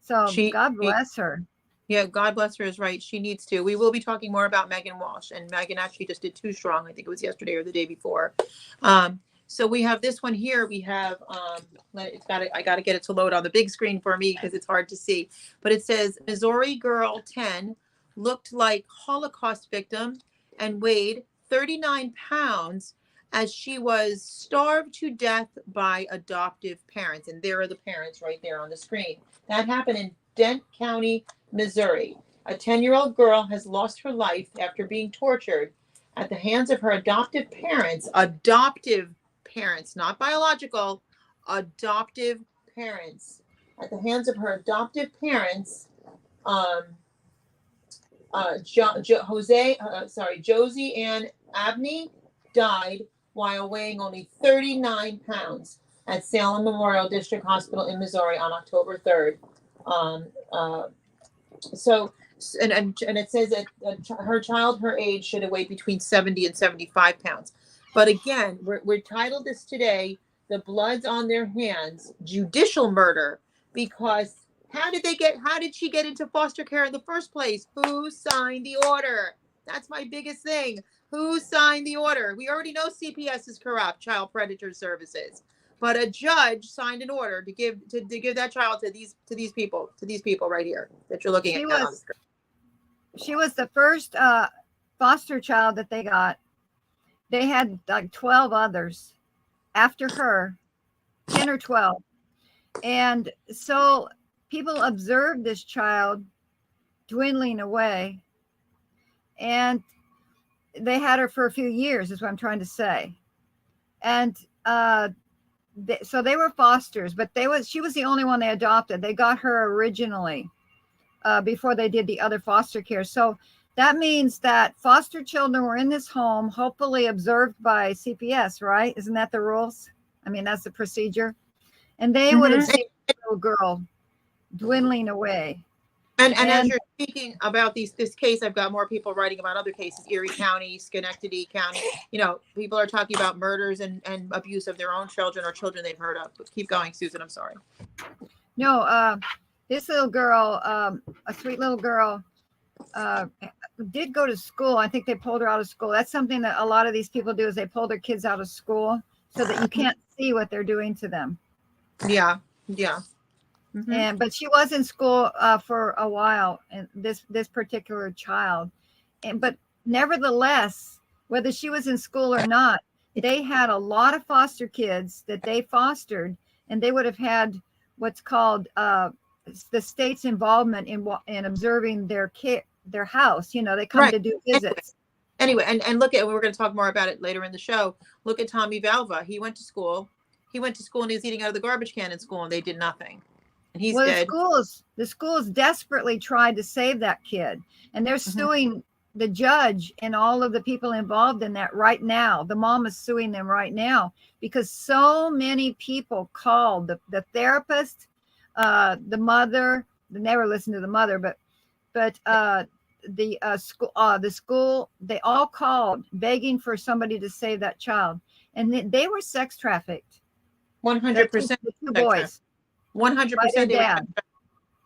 So God bless her. Yeah, God bless her is right. She needs to. We will be talking more about Megan Walsh, and Megan actually just did Too Strong. I think it was yesterday or the day before. So we have this one here. We have, I got to get it to load on the big screen for me because it's hard to see. But it says, Missouri girl 10 looked like Holocaust victim and weighed 39 pounds as she was starved to death by adoptive parents. And there are the parents right there on the screen. That happened in Dent County, Missouri. A 10-year-old girl has lost her life after being tortured at the hands of her adoptive parents, not biological, adoptive parents. At the hands of her adoptive parents, Josie Ann Abney died while weighing only 39 pounds at Salem Memorial District Hospital in Missouri on October 3rd. And it says that her child, her age, should have weighed between 70 and 75 pounds. But again, we're titled this today, The Blood's on Their Hands, Judicial Murder, because how did she get into foster care in the first place? Who signed the order? That's my biggest thing. Who signed the order? We already know CPS is corrupt, Child Predator Services. But a judge signed an order to give that child to these people right here that you're looking at on the screen. She was the first foster child that they got. They had like 12 others after her, 10 or 12. And so people observed this child dwindling away, and they had her for a few years, is what I'm trying to say. And so they were fosters, but she was the only one they adopted. They got her originally before they did the other foster care. So that means that foster children were in this home, hopefully observed by CPS, right? Isn't that the rules? I mean, that's the procedure. And they would have seen the little girl dwindling away. And as you're speaking about this case, I've got more people writing about other cases, Erie County, Schenectady County. People are talking about murders and abuse of their own children or children they've heard of. But keep going, Susan. I'm sorry. No, this little girl, a sweet little girl, did go to school. I think they pulled her out of school. That's something that a lot of these people do, is they pull their kids out of school so that you can't see what they're doing to them. Yeah. Mm-hmm. But she was in school for a while, and this particular child, but nevertheless, whether she was in school or not, they had a lot of foster kids that they fostered, and they would have had what's called the state's involvement in observing their house. They come to do visits. Anyway, and look at, we're going to talk more about it later in the show. Look at Tommy Valva. He went to school and he was eating out of the garbage can in school, and they did nothing. And he's dead. The schools desperately tried to save that kid, and they're suing the judge and all of the people involved in that right now. The mom is suing them right now because so many people called the therapist, the mother. They never listened to the mother, but the school. They all called begging for somebody to save that child, and they were sex trafficked. 100%. Two boys. 100%.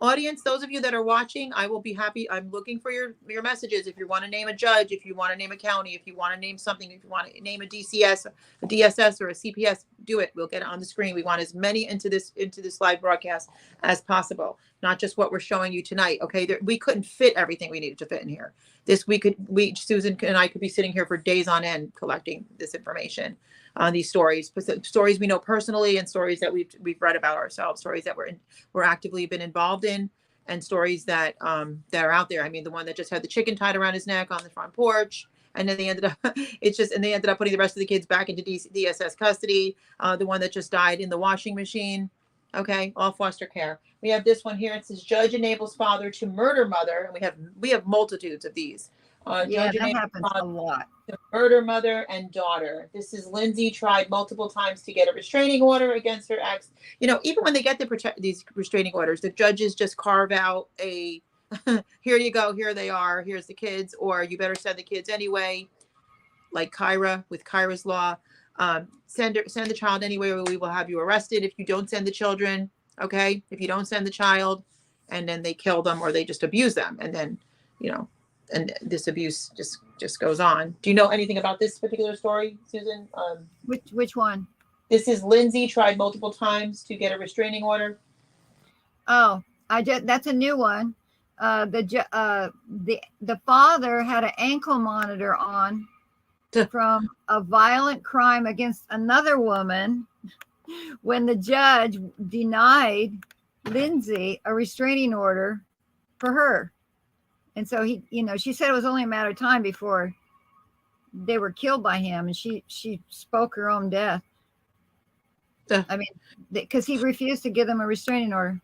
Audience, those of you that are watching, I will be happy. I'm looking for your messages. If you want to name a judge, if you want to name a county, if you want to name something, if you want to name a DCS, a DSS, or a CPS, do it. We'll get it on the screen. We want as many into this live broadcast as possible, not just what we're showing you tonight. Okay, we couldn't fit everything we needed to fit in here. Susan and I could be sitting here for days on end collecting this information on these stories we know personally, and stories that we've read about ourselves, stories that we're actively been involved in, and stories that are out there. I mean, the one that just had the chicken tied around his neck on the front porch, and then they ended up putting the rest of the kids back into DSS custody. The one that just died in the washing machine. Okay, all foster care. We have this one here. It says judge enables father to murder mother, and we have multitudes of these. That happens a lot. Murder mother and daughter. This is Lindsay tried multiple times to get a restraining order against her ex. Even when they get these restraining orders, the judges just carve out a here you go, here they are, here's the kids, or you better send the kids anyway, like Kyra with Kyra's law. Send the child anyway, or we will have you arrested if you don't send the children. Okay, if you don't send the child, and then they kill them or they just abuse them, and then, you know, and this abuse just goes on. Do you know anything about this particular story, Susan? Which one? This is Lindsay tried multiple times to get a restraining order. Oh, that's a new one. The father had an ankle monitor on from a violent crime against another woman when the judge denied Lindsay a restraining order for her. And so he, she said it was only a matter of time before they were killed by him, and she spoke her own death. I mean, because he refused to give them a restraining order.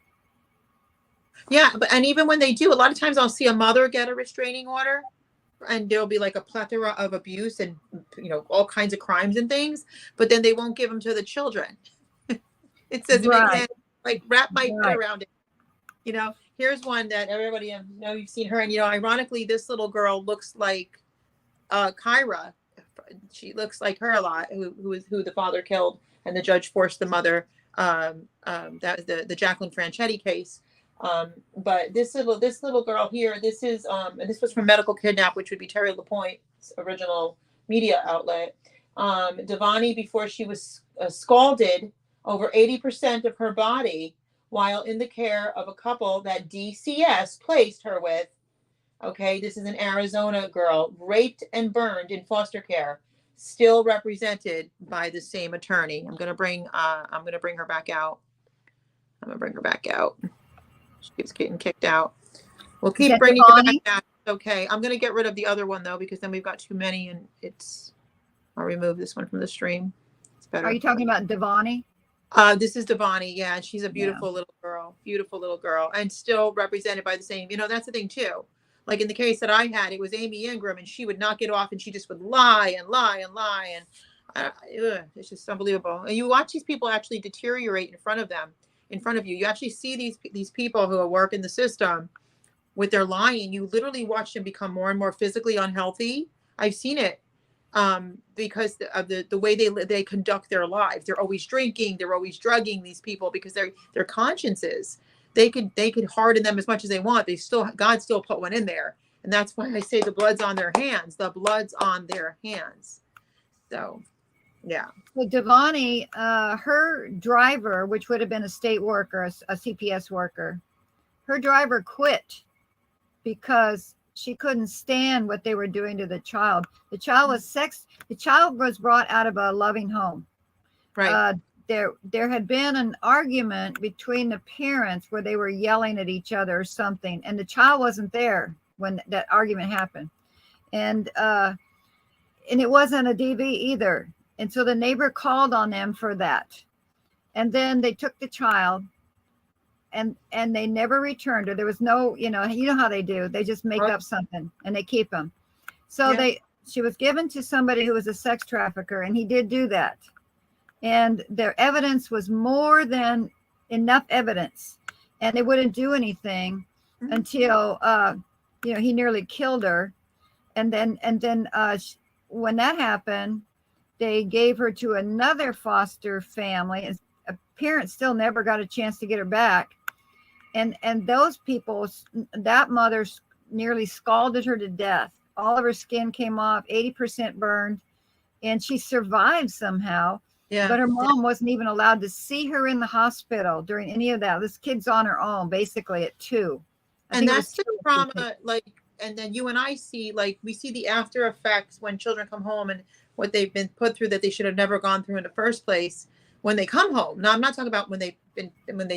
Yeah, and even when they do, a lot of times I'll see a mother get a restraining order, and there'll be like a plethora of abuse and, all kinds of crimes and things, but then they won't give them to the children. It says, right. I can't like wrap my head around it. Here's one that everybody, you've seen her, and ironically, this little girl looks like Kyra. She looks like her a lot, who the father killed, and the judge forced the mother. That was the Jacqueline Franchetti case. But this little girl here, this is and this was from Medical Kidnap, which would be Terry LaPointe's original media outlet. Devani, before she was scalded over 80% of her body while in the care of a couple that DCS placed her with. Okay, this is an Arizona girl, raped and burned in foster care, still represented by the same attorney. I'm gonna bring her back out. She keeps getting kicked out. We'll keep bringing her back out. Okay, I'm gonna get rid of the other one though, because then we've got too many, and I'll remove this one from the stream. It's better. Are you talking about Devani? This is Devani. Yeah, she's a beautiful little girl, and still represented by the same. That's the thing too. Like in the case that I had, it was Amy Ingram, and she would not get off, and she just would lie and lie and lie, and it's just unbelievable. And you watch these people actually deteriorate in front of you. You actually see these people who work in the system with their lying. You literally watch them become more and more physically unhealthy. I've seen it because of the way they conduct their lives. They're always drinking. They're always drugging these people because their consciences. They could harden them as much as they want. God still put one in there. And that's why I say the blood's on their hands. The blood's on their hands. So, yeah. Well, Devani, her driver, which would have been a state worker, a CPS worker, her driver quit because she couldn't stand what they were doing to the child. The child was brought out of a loving home. Right. There had been an argument between the parents where they were yelling at each other or something, and the child wasn't there when that argument happened. And it wasn't a DV either. And so the neighbor called on them for that. And then they took the child and they never returned her. There was no, you know how they do. They just make up something and they keep them. So she was given to somebody who was a sex trafficker, and he did do that. And their evidence was more than enough evidence, and they wouldn't do anything until, he nearly killed her. And then when that happened, they gave her to another foster family, and parents still never got a chance to get her back. And those people, that mother nearly scalded her to death. All of her skin came off, 80% burned, and she survived somehow. Yeah. But her mom wasn't even allowed to see her in the hospital during any of that. This kid's on her own, basically at 2. And that's the trauma, and then you and I see, we see the after effects when children come home and what they've been put through that they should have never gone through in the first place when they come home. Now, I'm not talking about when they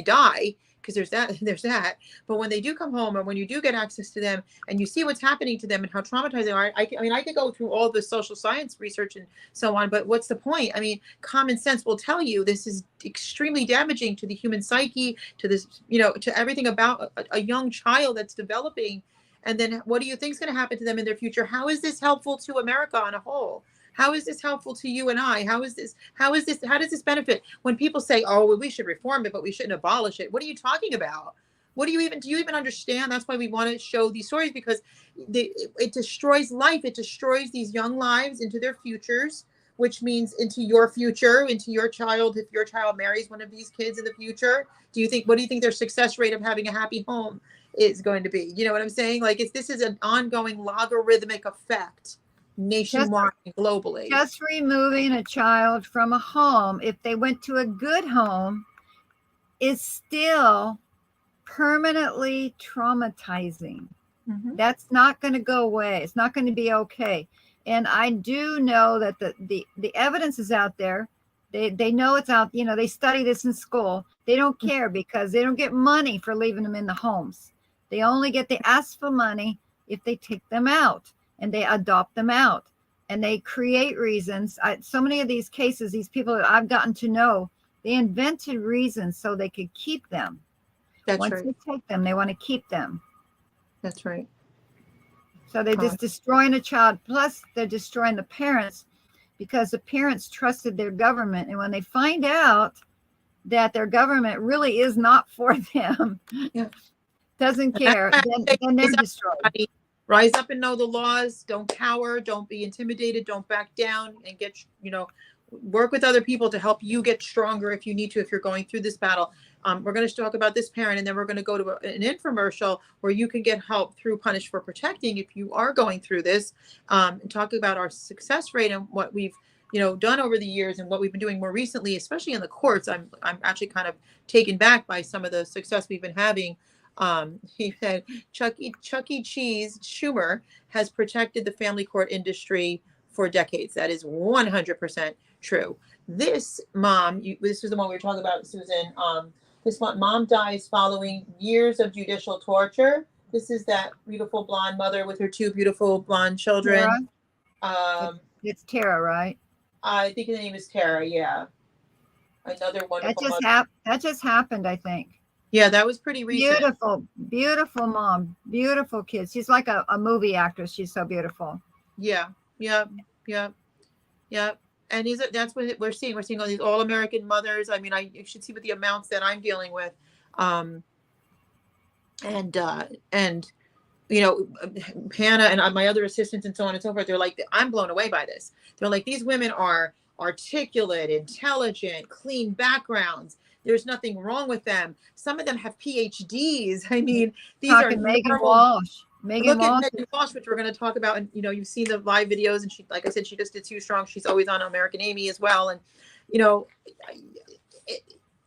die, because there's that. But when they do come home, and when you do get access to them and you see what's happening to them and how traumatized they are, I could go through all the social science research and so on, but what's the point? I mean, common sense will tell you this is extremely damaging to the human psyche, to this, to everything about a young child that's developing. And then what do you think is going to happen to them in their future? How is this helpful to America on a whole? How is this helpful to you and I? How does this benefit? When people say, oh, well, we should reform it, but we shouldn't abolish it. What are you talking about? do you even understand? That's why we want to show these stories, because it destroys life. It destroys these young lives into their futures, which means into your future, into your child. If your child marries one of these kids in the future, what do you think their success rate of having a happy home is going to be? You know what I'm saying? Like, this is an ongoing logarithmic effect nationwide, globally. Just removing a child from a home, if they went to a good home, is still permanently traumatizing. That's not going to go away. It's not going to be okay. And I do know that the evidence is out there. They know it's out. You know, they study this in school. They don't care because they don't get money for leaving them in the homes. They ask for money if they take them out and they adopt them out and they create reasons. So many of these cases, these people that I've gotten to know, they invented reasons so they could keep them. That's Once right. they take them, they want to keep them. That's right. So they're just destroying a child. Plus, they're destroying the parents because the parents trusted their government. And when they find out that their government really is not for them, doesn't care, then they're destroyed. Rise up and know the laws. Don't cower. Don't be intimidated. Don't back down, and work with other people to help you get stronger if you need to, if you're going through this battle. We're going to talk about this parent, and then we're going to go to an infomercial where you can get help through Punish for Protecting if you are going through this, and talk about our success rate and what we've done over the years and what we've been doing more recently, especially in the courts. I'm actually kind of taken back by some of the success we've been having. He said Chuck E. Cheese Schumer has protected the family court industry for decades. That is 100% true. This mom, this is the one we were talking about, Susan. This one, mom dies following years of judicial torture. This is that beautiful blonde mother with her two beautiful blonde children. It's Tara, right? I think the name is Tara. Yeah, another wonderful mother. That just happened, I think. Yeah, that was pretty recent. Beautiful mom, beautiful kids. She's like a movie actress. She's so beautiful. Yeah. And that's what we're seeing. We're seeing all these all-American mothers. I mean, you should see what the amounts that I'm dealing with. And Hannah and my other assistants and so on and so forth, they're like, I'm blown away by this. They're like, these women are articulate, intelligent, clean backgrounds. There's nothing wrong with them. Some of them have PhDs. I mean, these are Megan Walsh. Megan Walsh, which we're going to talk about. And, you've seen the live videos, and she, like I said, she just did Too Strong. She's always on American Amy as well. And,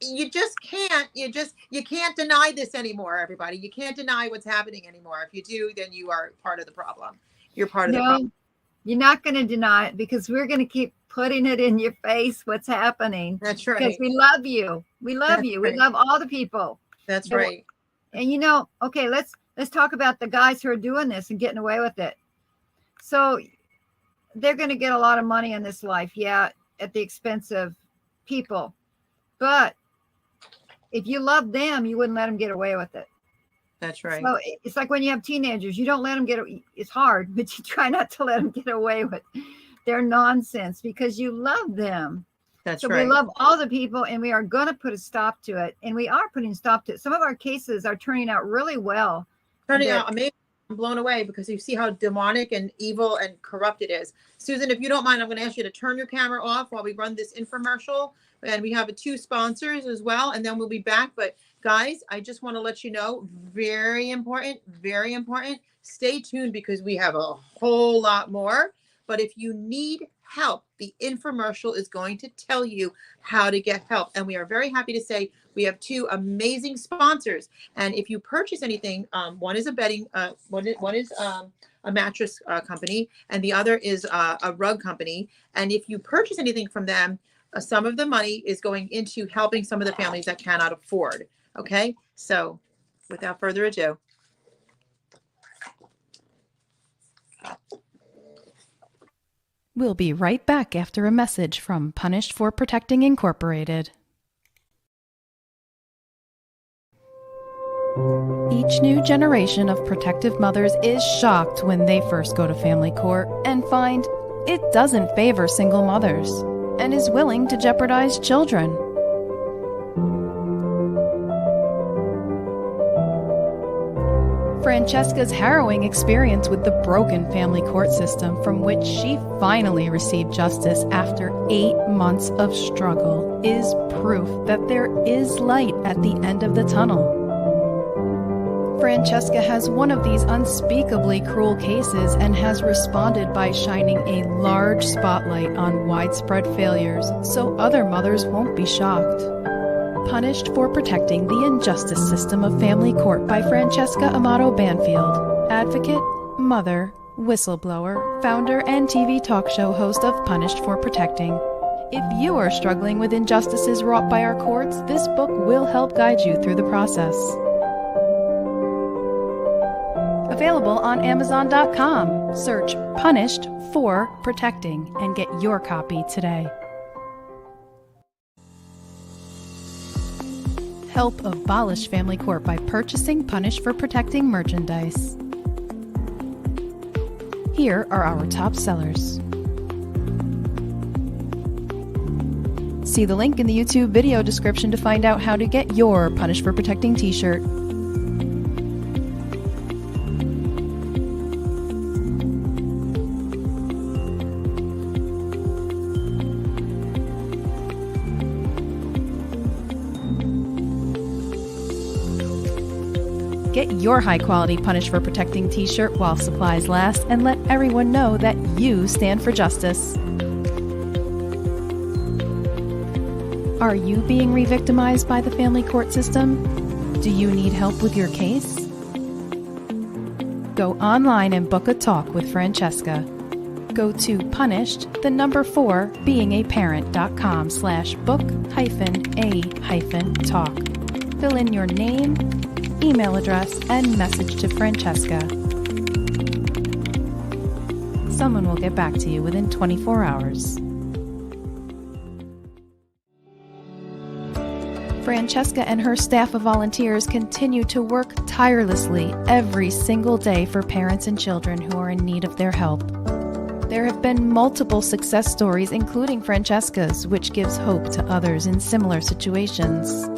you just can't, you can't deny this anymore, everybody. You can't deny what's happening anymore. If you do, then you are part of the problem. You're part of the problem. You're not going to deny it because we're going to keep putting it in your face what's happening. That's right. Because we love you. We love you. Right. We love all the people. That's right. And okay, let's talk about the guys who are doing this and getting away with it. So they're going to get a lot of money in this life, at the expense of people. But if you love them, you wouldn't let them get away with it. That's right. So it's like when you have teenagers, you don't let them it's hard, but you try not to let them get away with their nonsense because you love them. That's right. So we love all the people, and we are going to put a stop to it. And we are putting a stop to it. Some of our cases are turning out really well. Turning out amazing. I'm blown away because you see how demonic and evil and corrupt it is. Susan, if you don't mind, I'm going to ask you to turn your camera off while we run this infomercial. And we have 2 sponsors as well, and then we'll be back. But guys, I just want to let you know, very important, stay tuned because we have a whole lot more. But if you need help, the infomercial is going to tell you how to get help. And we are very happy to say we have 2 amazing sponsors. And if you purchase anything, one is a bedding, one is a mattress company, and the other is a rug company. And if you purchase anything from them, some of the money is going into helping some of the families that cannot afford. Okay, so without further ado. We'll be right back after a message from Punished for Protecting Incorporated. Each new generation of protective mothers is shocked when they first go to family court and find it doesn't favor single mothers and is willing to jeopardize children. Francesca's harrowing experience with the broken family court system, from which she finally received justice after 8 months of struggle, is proof that there is light at the end of the tunnel. Francesca has one of these unspeakably cruel cases and has responded by shining a large spotlight on widespread failures so other mothers won't be shocked. Punished for Protecting the Injustice System of Family Court by Francesca Amato Banfield, advocate, mother, whistleblower, founder, and TV talk show host of Punished for Protecting. If you are struggling with injustices wrought by our courts, this book will help guide you through the process. Available on Amazon.com. Search Punished for Protecting and get your copy today. Help abolish family court by purchasing Punished for Protecting merchandise. Here are our top sellers. See the link in the YouTube video description to find out how to get your Punished for Protecting t-shirt. Get your high-quality Punished for Protecting t-shirt while supplies last, and let everyone know that you stand for justice. Are you being re-victimized by the family court system? Do you need help with your case? Go online and book a talk with Francesca. Go to punished4beingAparent.com/book-a-talk. Fill in your name, email address, and message to Francesca. Someone will get back to you within 24 hours. Francesca and her staff of volunteers continue to work tirelessly every single day for parents and children who are in need of their help. There have been multiple success stories, including Francesca's, which gives hope to others in similar situations.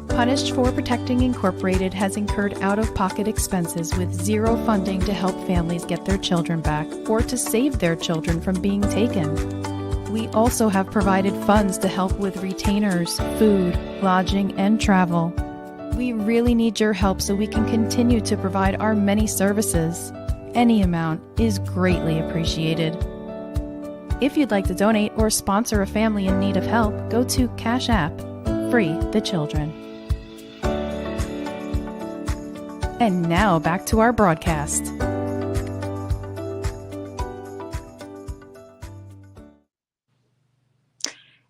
Punished for Protecting Incorporated has incurred out-of-pocket expenses with zero funding to help families get their children back or to save their children from being taken. We also have provided funds to help with retainers, food, lodging, and travel. We really need your help so we can continue to provide our many services. Any amount is greatly appreciated. If you'd like to donate or sponsor a family in need of help, go to Cash App, Free the Children. And now back to our broadcast.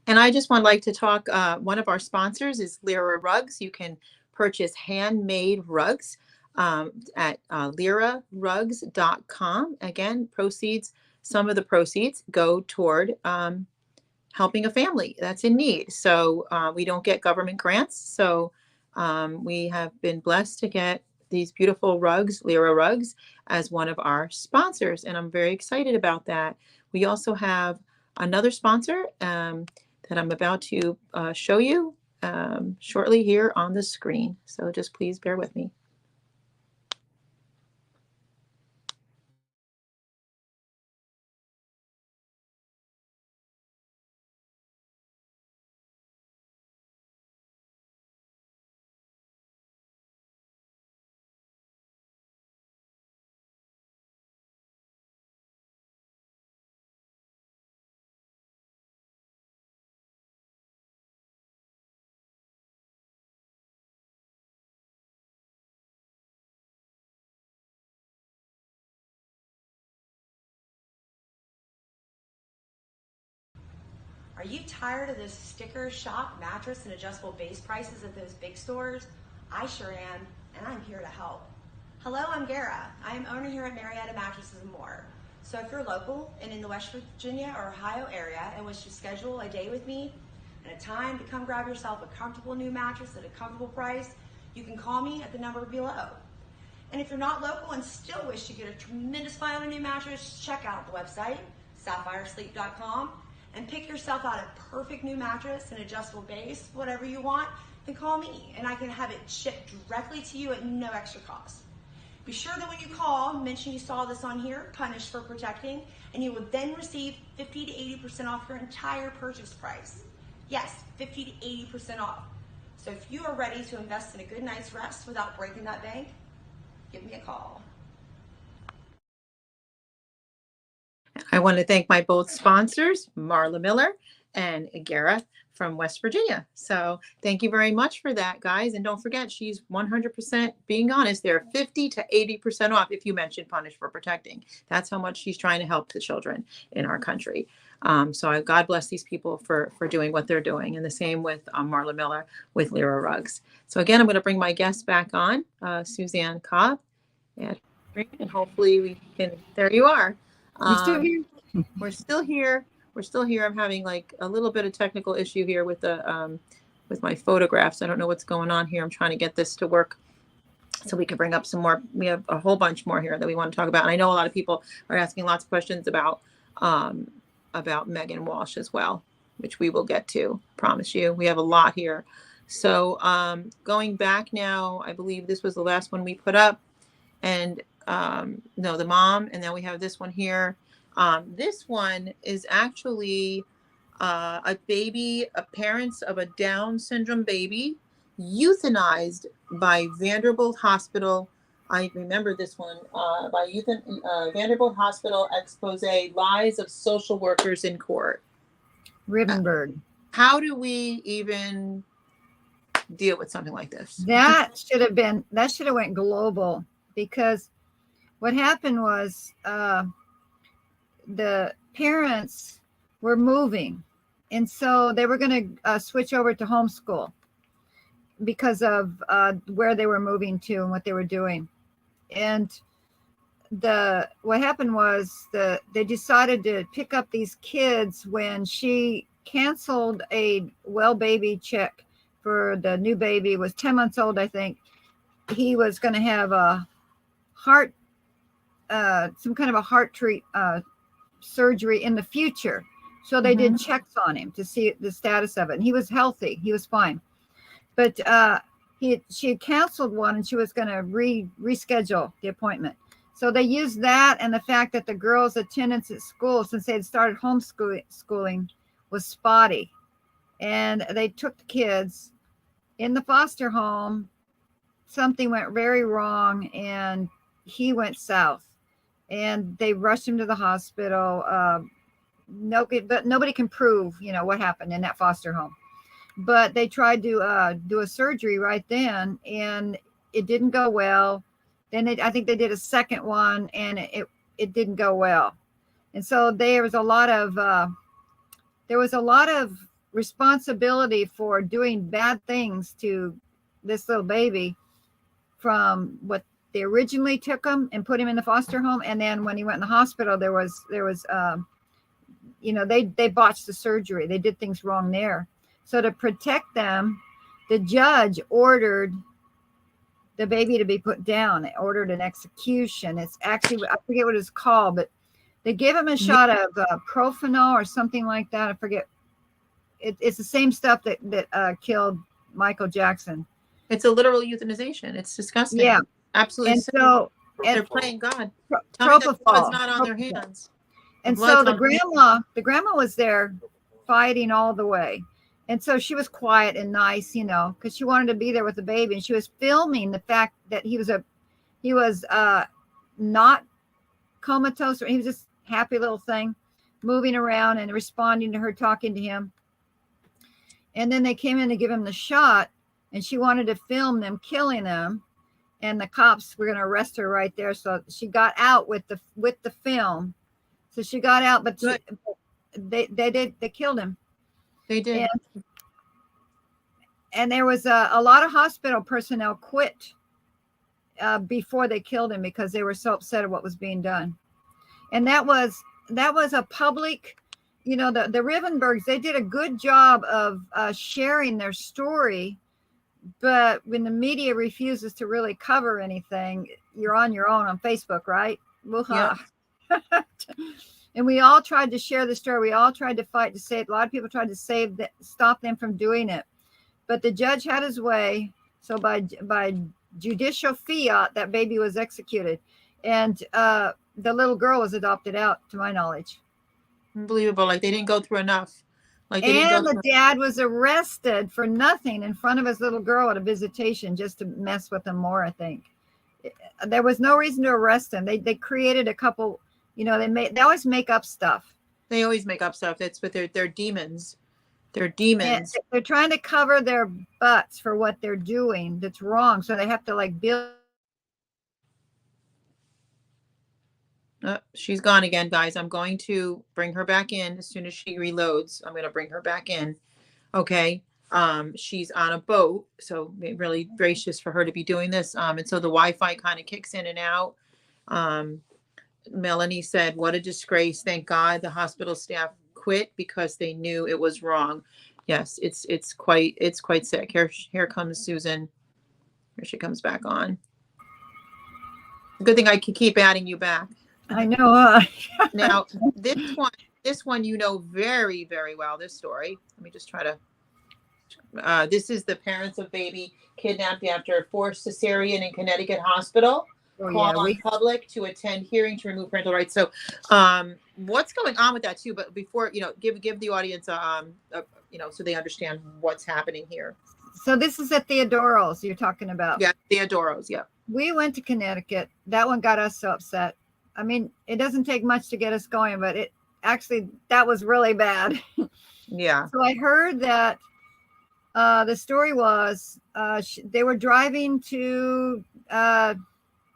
And I just would like to talk, one of our sponsors is Lyra Rugs. You can purchase handmade rugs at lyrarugs.com. Again, some of the proceeds go toward helping a family that's in need. So we don't get government grants. So we have been blessed to get these beautiful rugs, Lyra Rugs, as one of our sponsors. And I'm very excited about that. We also have another sponsor that I'm about to show you shortly here on the screen. So just please bear with me. Are you tired of those sticker shock mattress and adjustable base prices at those big stores? I sure am, and I'm here to help. Hello, I'm Gara. I am owner here at Marietta Mattresses and More. So if you're local and in the West Virginia or Ohio area and wish to schedule a day with me and a time to come grab yourself a comfortable new mattress at a comfortable price, you can call me at the number below. And if you're not local and still wish to get a tremendous find on a new mattress, check out the website, sapphiresleep.com, and pick yourself out a perfect new mattress and adjustable base, whatever you want, then call me and I can have it shipped directly to you at no extra cost. Be sure that when you call, mention you saw this on here, Punished for Protecting, and you will then receive 50 to 80% off your entire purchase price. Yes, 50 to 80% off. So if you are ready to invest in a good night's rest without breaking that bank, give me a call. I want to thank my both sponsors, Marla Miller and Gara from West Virginia. So thank you very much for that, guys. And don't forget, she's 100% being honest. They're 50 to 80% off if you mention Punished for Protecting. That's how much she's trying to help the children in our country. So God bless these people for doing what they're doing. And the same with Marla Miller with Lyra Rugs. So again, I'm going to bring my guest back on, Susan Cobb. And hopefully we can, there you are. You still here? We're still here. We're still here. I'm having like a little bit of technical issue here with the with my photographs. I don't know what's going on here. I'm trying to get this to work so we can bring up some more. We have a whole bunch more here that we want to talk about. And I know a lot of people are asking lots of questions about Megan Walsh as well, which we will get to. Promise you. We have a lot here. So going back now, I believe this was the last one we put up. And no, the mom, and then we have this one here. This one is actually a baby, a parents of a Down syndrome baby, euthanized by Vanderbilt Hospital. I remember this one by Vanderbilt Hospital expose lies of social workers in court. Rivenberg. How do we even deal with something like this? That should have went global, because what happened was the parents were moving, and so they were going to switch over to homeschool because of where they were moving to and what they were doing. And what happened was they decided to pick up these kids when she canceled a well baby check for the new baby. It was 10 months old, I think. He was going to have a heart, some kind of a heart surgery in the future. So they did checks on him to see the status of it. And he was healthy. He was fine. But she had canceled one, and she was going to reschedule the appointment. So they used that and the fact that the girls' attendance at school, since they had started homeschooling, was spotty. And they took the kids in the foster home. Something went very wrong, and he went south. And they rushed him to the hospital. But nobody can prove, what happened in that foster home. But they tried to do a surgery right then, and it didn't go well. Then I think they did a second one, and it didn't go well. And so there was a lot of responsibility for doing bad things to this little baby, from what they originally took him and put him in the foster home, and then when he went in the hospital, there was they botched the surgery. They did things wrong there. So to protect them, the judge ordered the baby to be put down. They ordered an execution. It's actually, I forget what it's called, but they gave him a shot of Profenol or something like that. I forget. It's the same stuff that killed Michael Jackson. It's a literal euthanization. It's disgusting. Yeah, absolutely. And so they're praying God. Propofol. Tell me that blood's not on their hands. And so the grandma was there fighting all the way. And so she was quiet and nice, because she wanted to be there with the baby. And she was filming the fact that he was not comatose, or he was just happy little thing, moving around and responding to her, talking to him. And then they came in to give him the shot, and she wanted to film them killing him. And the cops were going to arrest her right there. So she got out with the film. So she got out, but they killed him. They did. And there was a lot of hospital personnel quit before they killed him because they were so upset at what was being done. And that was a public, the Rivenbergs, they did a good job of sharing their story. But when the media refuses to really cover anything, you're on your own on Facebook, right? Yep. And we all tried to share the story. We all tried to fight to save. A lot of people tried to stop them from doing it. But the judge had his way. So by judicial fiat, that baby was executed. And the little girl was adopted out, to my knowledge. Unbelievable. Like they didn't go through enough. Like and the dad was arrested for nothing in front of his little girl at a visitation just to mess with him more, I think. There was no reason to arrest him. They created a couple, they always make up stuff. They always make up stuff. That's what they're demons. They're demons. They're trying to cover their butts for what they're doing that's wrong. So they have to build. She's gone again, guys. I'm going to bring her back in as soon as she reloads. I'm going to bring her back in. Okay. She's on a boat, so really gracious for her to be doing this. And so the Wi-Fi kind of kicks in and out. Melanie said, "What a disgrace. Thank God the hospital staff quit because they knew it was wrong." Yes, it's quite sick. Here comes Susan. Here she comes back on. Good thing I can keep adding you back. I know. Now, this one, very, very well, this story. Let me just try to, this is the parents of baby kidnapped after forced cesarean in Connecticut hospital. Call on public to attend hearing to remove parental rights. So, what's going on with that too? But before, give the audience, so they understand what's happening here. So this is at Theodoro's you're talking about. Yeah, Theodoro's. Yeah. We went to Connecticut. That one got us so upset. I mean, it doesn't take much to get us going, but that was really bad. Yeah. So I heard that the story was they were driving to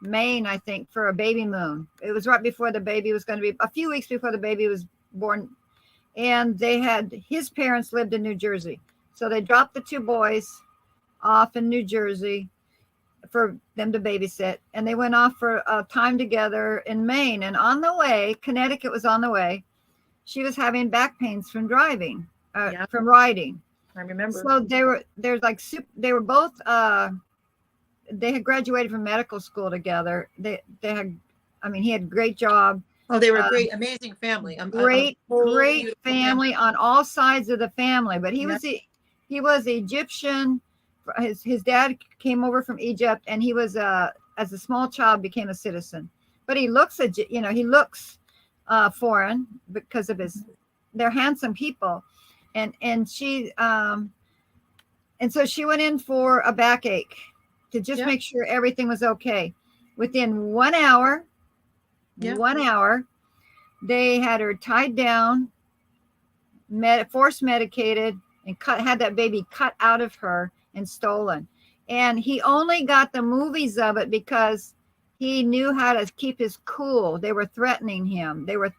Maine, I think, for a baby moon. It was right before the baby was going to be, a few weeks before the baby was born. And his parents lived in New Jersey. So they dropped the two boys off in New Jersey for them to babysit, and they went off for a time together in Maine. And on the way, Connecticut was on the way, she was having back pains from driving, from riding. I remember. So they were both they had graduated from medical school together. He had a great job. Oh, they were a great, amazing family. Great family on all sides of the family. But he was Egyptian. His dad came over from Egypt, and he was as a small child became a citizen. But he looks foreign because of they're handsome people, and she and so she went in for a backache to just make sure everything was okay. Within 1 hour, they had her tied down, force medicated, and had that baby cut out of her and stolen. And he only got the movies of it because he knew how to keep his cool. They were threatening him. They were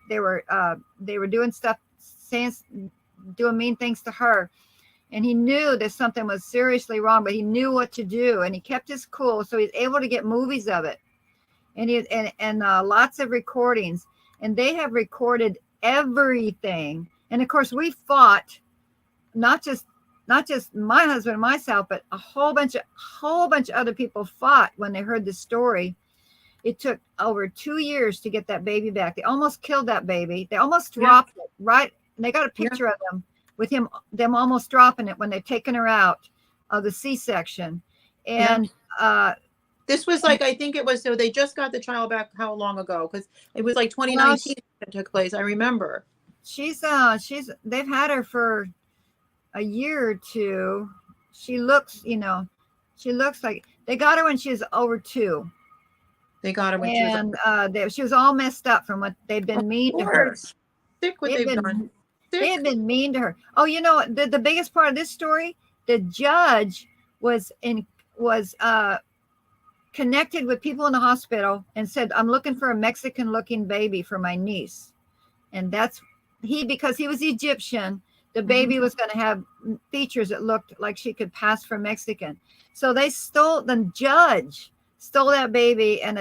doing stuff, doing mean things to her. And he knew that something was seriously wrong, but he knew what to do, and he kept his cool. So he's able to get movies of it, and lots of recordings. And they have recorded everything. And of course, we fought, not just my husband and myself, but a whole bunch of other people fought when they heard the story. It took over 2 years to get that baby back. They almost killed that baby. They almost dropped it, right? And they got a picture of them with them almost dropping it when they've taken her out of the C-section. And this was I think it was, so they just got the child back how long ago? Because it was 2019 that took place. I remember. They've had her for a year or two. She looks like they got her when she was over 2. They got her when she was she was all messed up from what they've been mean to her. Sick what they've done. They have been mean to her. Oh, the biggest part of this story, the judge was connected with people in the hospital and said, "I'm looking for a Mexican looking baby for my niece." And that's because he was Egyptian. The baby was going to have features that looked like she could pass for Mexican. So the judge stole that baby and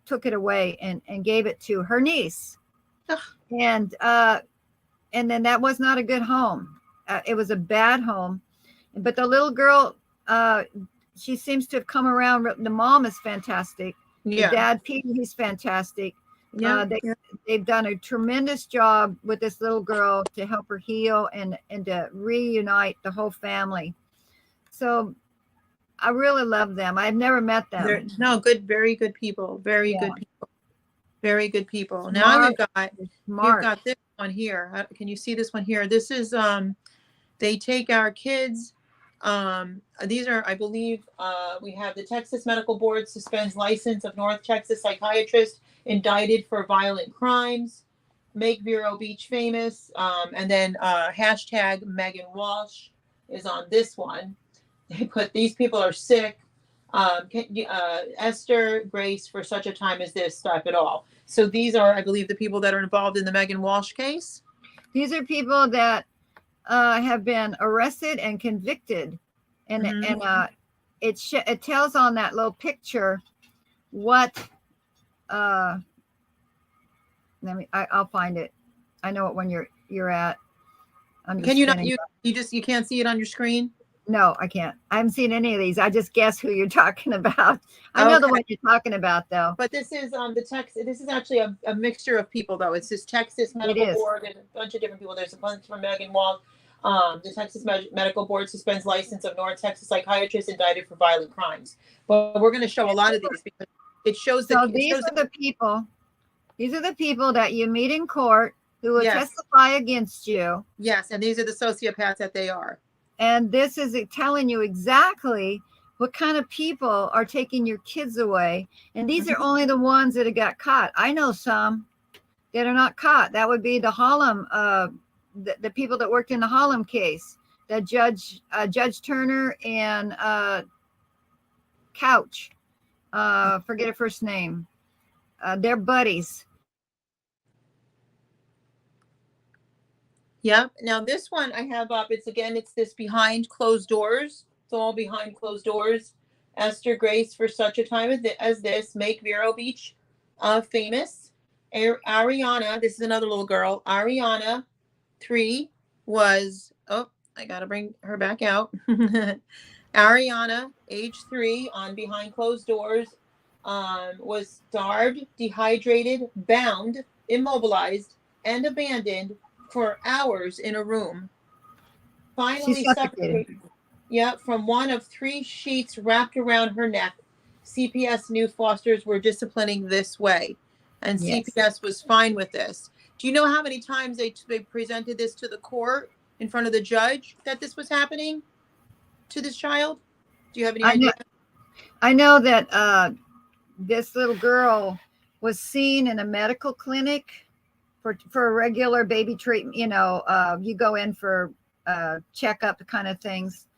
took it away and gave it to her niece. Ugh. And then that was not a good home. It was a bad home. But the little girl, she seems to have come around. The mom is fantastic. Yeah. The dad, Peter, he's fantastic. Yeah. They've done a tremendous job with this little girl to help her heal and to reunite the whole family. So I really love them. I've never met them. Very good people. Very good people. Very good people. Smart, Now we've smart. got this one here. Can you see this one here? This is they take our kids. These are, I believe, we have the Texas Medical Board suspends license of North Texas psychiatrist indicted for violent crimes, make Vero Beach famous, and then hashtag Megan Walsh is on this one. They put, these people are sick. Esther Grace for such a time as this, stop it all. So these are, I believe, the people that are involved in the Megan Walsh case. These are people that have been arrested and convicted, and it tells on that little picture what. I'll find it. I know it when you're at. Can you not? You can't see it on your screen. No, I can't. I haven't seen any of these. I just guess who you're talking about. I know the one you're talking about, though. But this is the Texas. This is actually a mixture of people, though. It's this Texas Medical Board and a bunch of different people. There's a bunch from Megan Walsh. The Texas Medical Board suspends license of North Texas psychiatrist indicted for violent crimes. But we're going to show a lot of these because it shows that. So these are the people. These are the people that you meet in court who will testify against you. Yes, and these are the sociopaths that they are. And this is telling you exactly what kind of people are taking your kids away. And these are only the ones that have got caught. I know some that are not caught. That would be the Harlem, the people that worked in the Harlem case, the Judge Turner and Couch. Forget her first name. They're buddies. Yep. Now this one I have up, it's this behind closed doors. It's all behind closed doors. Esther Grace for such a time as this, make Vero Beach famous. Ariana, this is another little girl. Ariana 3 was, I got to bring her back out. Ariana, age 3 on behind closed doors, was starved, dehydrated, bound, immobilized, and abandoned for hours in a room. Finally suffocated. Yeah, from one of 3 sheets wrapped around her neck. CPS knew fosters were disciplining this way, and CPS was fine with this. Do you know how many times they presented this to the court in front of the judge that this was happening to this child? Do you have any idea? I know that this little girl was seen in a medical clinic for a regular baby treatment. You know, you go in for checkup kind of things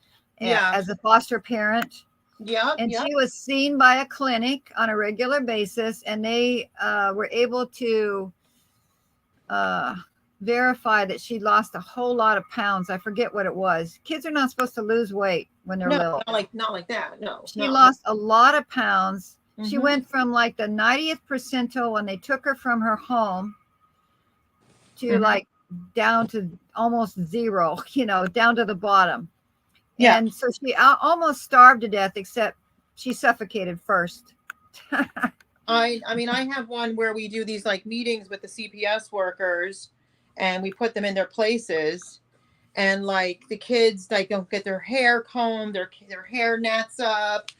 as a foster parent. Yeah. And she was seen by a clinic on a regular basis, and they were able to verify that she lost a whole lot of pounds. I forget what it was. Kids are not supposed to lose weight when they're little. Not like that. No. She lost a lot of pounds. Mm-hmm. She went from like the 90th percentile when they took her from her home to like down to almost zero, you know, down to the bottom. Yeah. And so she almost starved to death, except she suffocated first. I mean, I have one where we do these like meetings with the CPS workers, and we put them in their places, and like the kids like don't get their hair combed, their hair gnats up,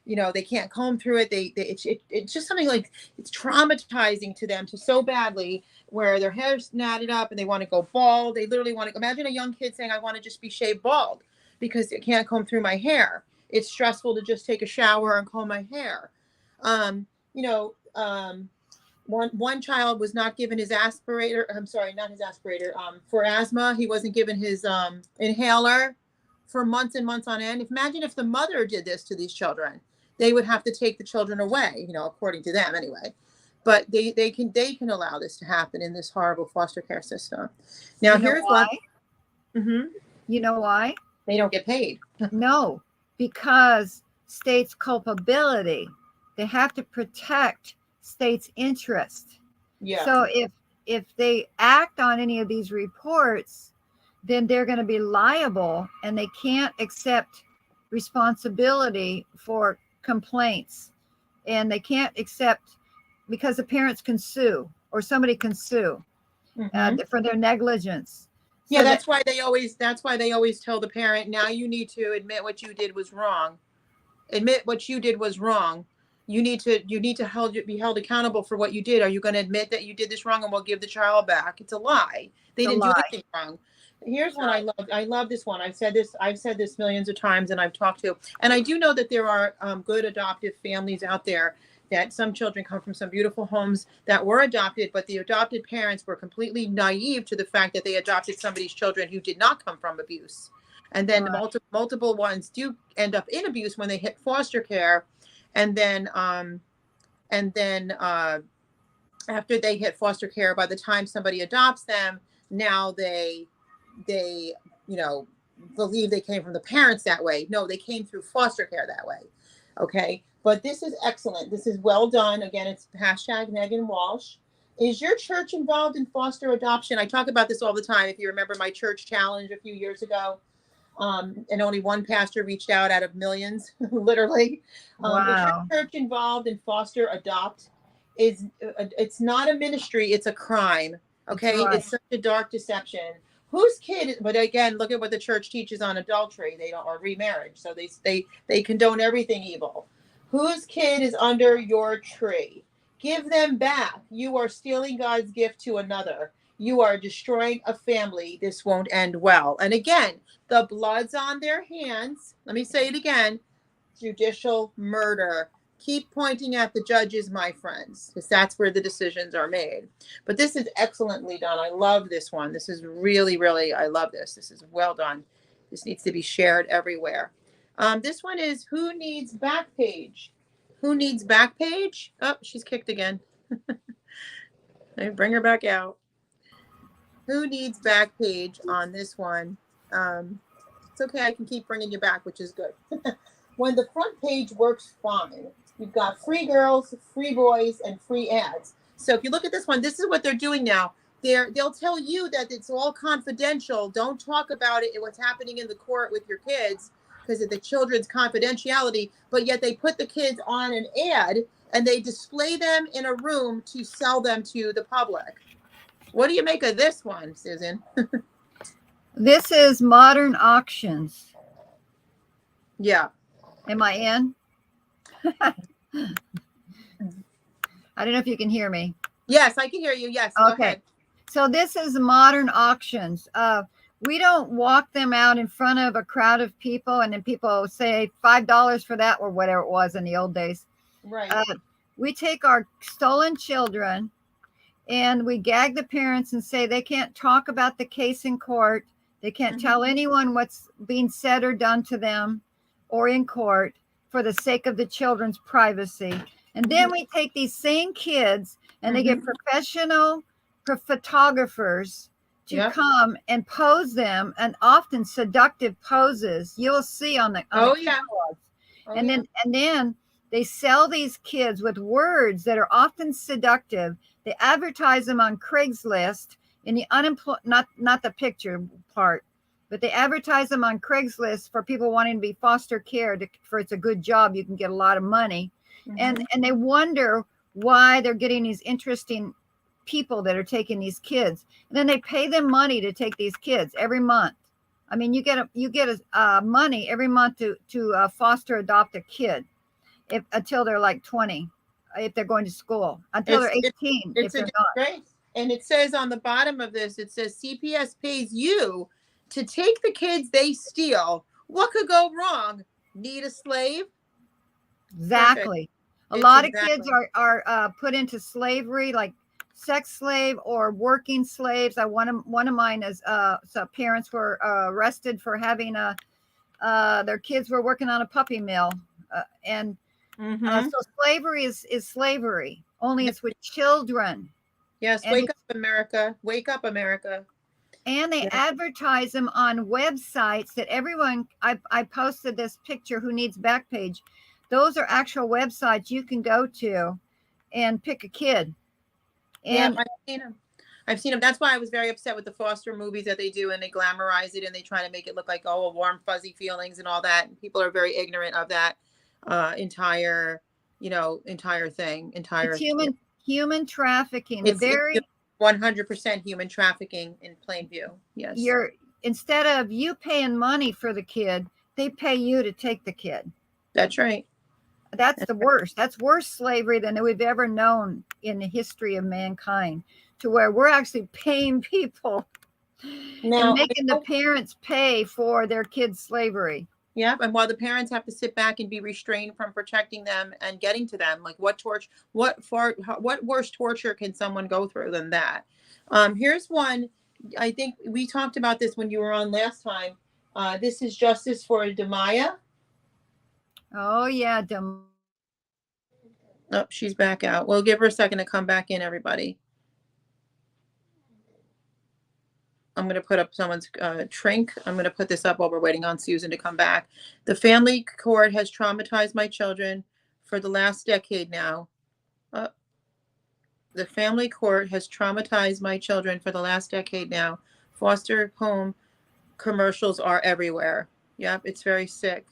you know, they can't comb through it. It's just something like it's traumatizing to them so badly, where their hair's knotted up and they want to go bald. They literally want to imagine a young kid saying, I want to just be shaved bald because I can't comb through my hair. It's stressful to just take a shower and comb my hair. You know, one child was not given his aspirator. I'm sorry, not his aspirator. For asthma, he wasn't given his inhaler for months and months on end. Imagine if the mother did this to these children. They would have to take the children away, you know, according to them anyway. but they can allow this to happen in this horrible foster care system. Now, here's why? one. You know why? They don't get paid. No, because states' culpability. They have to protect states' interest. Yeah. So if they act on any of these reports, then they're going to be liable, and they can't accept responsibility for complaints, and they can't accept, because the parents can sue, or somebody can sue for their negligence. Yeah, So that's why they always tell the parent, now you need to admit what you did was wrong. Admit what you did was wrong. You need to be held accountable for what you did. Are you going to admit that you did this wrong, and we'll give the child back? It's a lie. They didn't do anything wrong. Here's one I love. I love this one. I've said this millions of times, and I've talked to, and I do know that there are good adoptive families out there, that some children come from some beautiful homes that were adopted, but the adopted parents were completely naive to the fact that they adopted somebody's children who did not come from abuse. And then multiple ones do end up in abuse when they hit foster care. And then after they hit foster care, by the time somebody adopts them, now they believe they came from the parents that way. No, they came through foster care that way. Okay. But this is excellent. This is well done. Again, it's #Megan Walsh. Is your church involved in foster adoption? I talk about this all the time. If you remember my church challenge a few years ago, and only one pastor reached out of millions, literally. Wow. Is your church involved in foster adopt? It's not a ministry, it's a crime. Okay. Right. It's such a dark deception. Whose kid? But again, look at what the church teaches on adultery. They don't, or remarriage. So they condone everything evil. Whose kid is under your tree? Give them back. You are stealing God's gift to another. You are destroying a family. This won't end well. And again, the blood's on their hands. Let me say it again. Judicial murder. Keep pointing at the judges, my friends, because that's where the decisions are made. But this is excellently done. I love this one. This is really, really, I love this. This is well done. This needs to be shared everywhere. This one is Who Needs Backpage? Who Needs Backpage? Oh, she's kicked again. Bring her back out. Who Needs Backpage on this one? It's okay. I can keep bringing you back, which is good. When the front page works fine, you've got free girls, free boys, and free ads. So if you look at this one, this is what they're doing now. They'll tell you that it's all confidential. Don't talk about it, what's happening in the court with your kids, because of the children's confidentiality, but yet they put the kids on an ad and they display them in a room to sell them to the public. What do you make of this one, Susan? This is Modern Auctions. Yeah. Am I in? I don't know if you can hear me. Yes, I can hear you. Yes. Okay. Go ahead. So this is Modern Auctions. We don't walk them out in front of a crowd of people and then people say $5 for that or whatever it was in the old days. Right. We take our stolen children and we gag the parents and say they can't talk about the case in court. They can't tell anyone what's being said or done to them or in court for the sake of the children's privacy. And then we take these same kids and they get professional photographers to come and pose them, and often seductive poses you'll see on the and then they sell these kids with words that are often seductive. They advertise them on Craigslist in the unemployed, not the picture part, but they advertise them on Craigslist for people wanting to be foster care for it's a good job. You can get a lot of money. And they wonder why they're getting these interesting people that are taking these kids. And then they pay them money to take these kids every month. I mean, you get money every month to foster adopt a kid until they're like 20, if they're going to school, until they're 18. It's if a they're disgrace. And it says on the bottom of this, it says CPS pays you to take the kids they steal. What could go wrong? Need a slave? Exactly. A lot of kids are put into slavery, like sex slave or working slaves. One of mine is so parents were arrested for having their kids were working on a puppy mill, so slavery is slavery, only it's with children. Yes, And wake up, America. Wake up, America. And they advertise them on websites that everyone, I posted this picture, Who Needs Backpage. Those are actual websites you can go to and pick a kid. And I've seen them. I've seen them. That's why I was very upset with the foster movies that they do, and they glamorize it and they try to make it look like, oh, warm, fuzzy feelings and all that. And people are very ignorant of that entire thing. it's human trafficking. It's Very 100% human trafficking in plain view. Yes. Instead of you paying money for the kid, they pay you to take the kid. That's right. That's the worst. That's worse slavery than we've ever known in the history of mankind, to where we're actually paying people and making the parents pay for their kids' slavery. Yeah, and while the parents have to sit back and be restrained from protecting them and getting to them, like what worse torture can someone go through than that? Here's one. I think we talked about this when you were on last time. This is Justice for Demaya. Oh yeah, Oh, she's back out. We'll give her a second to come back in, everybody. I'm going to put up someone's trink. I'm going to put this up while we're waiting on Susan to come back. The family court has traumatized my children for the last decade now. The family court has traumatized my children for the last decade now. Foster home commercials are everywhere. Yep, it's very sick.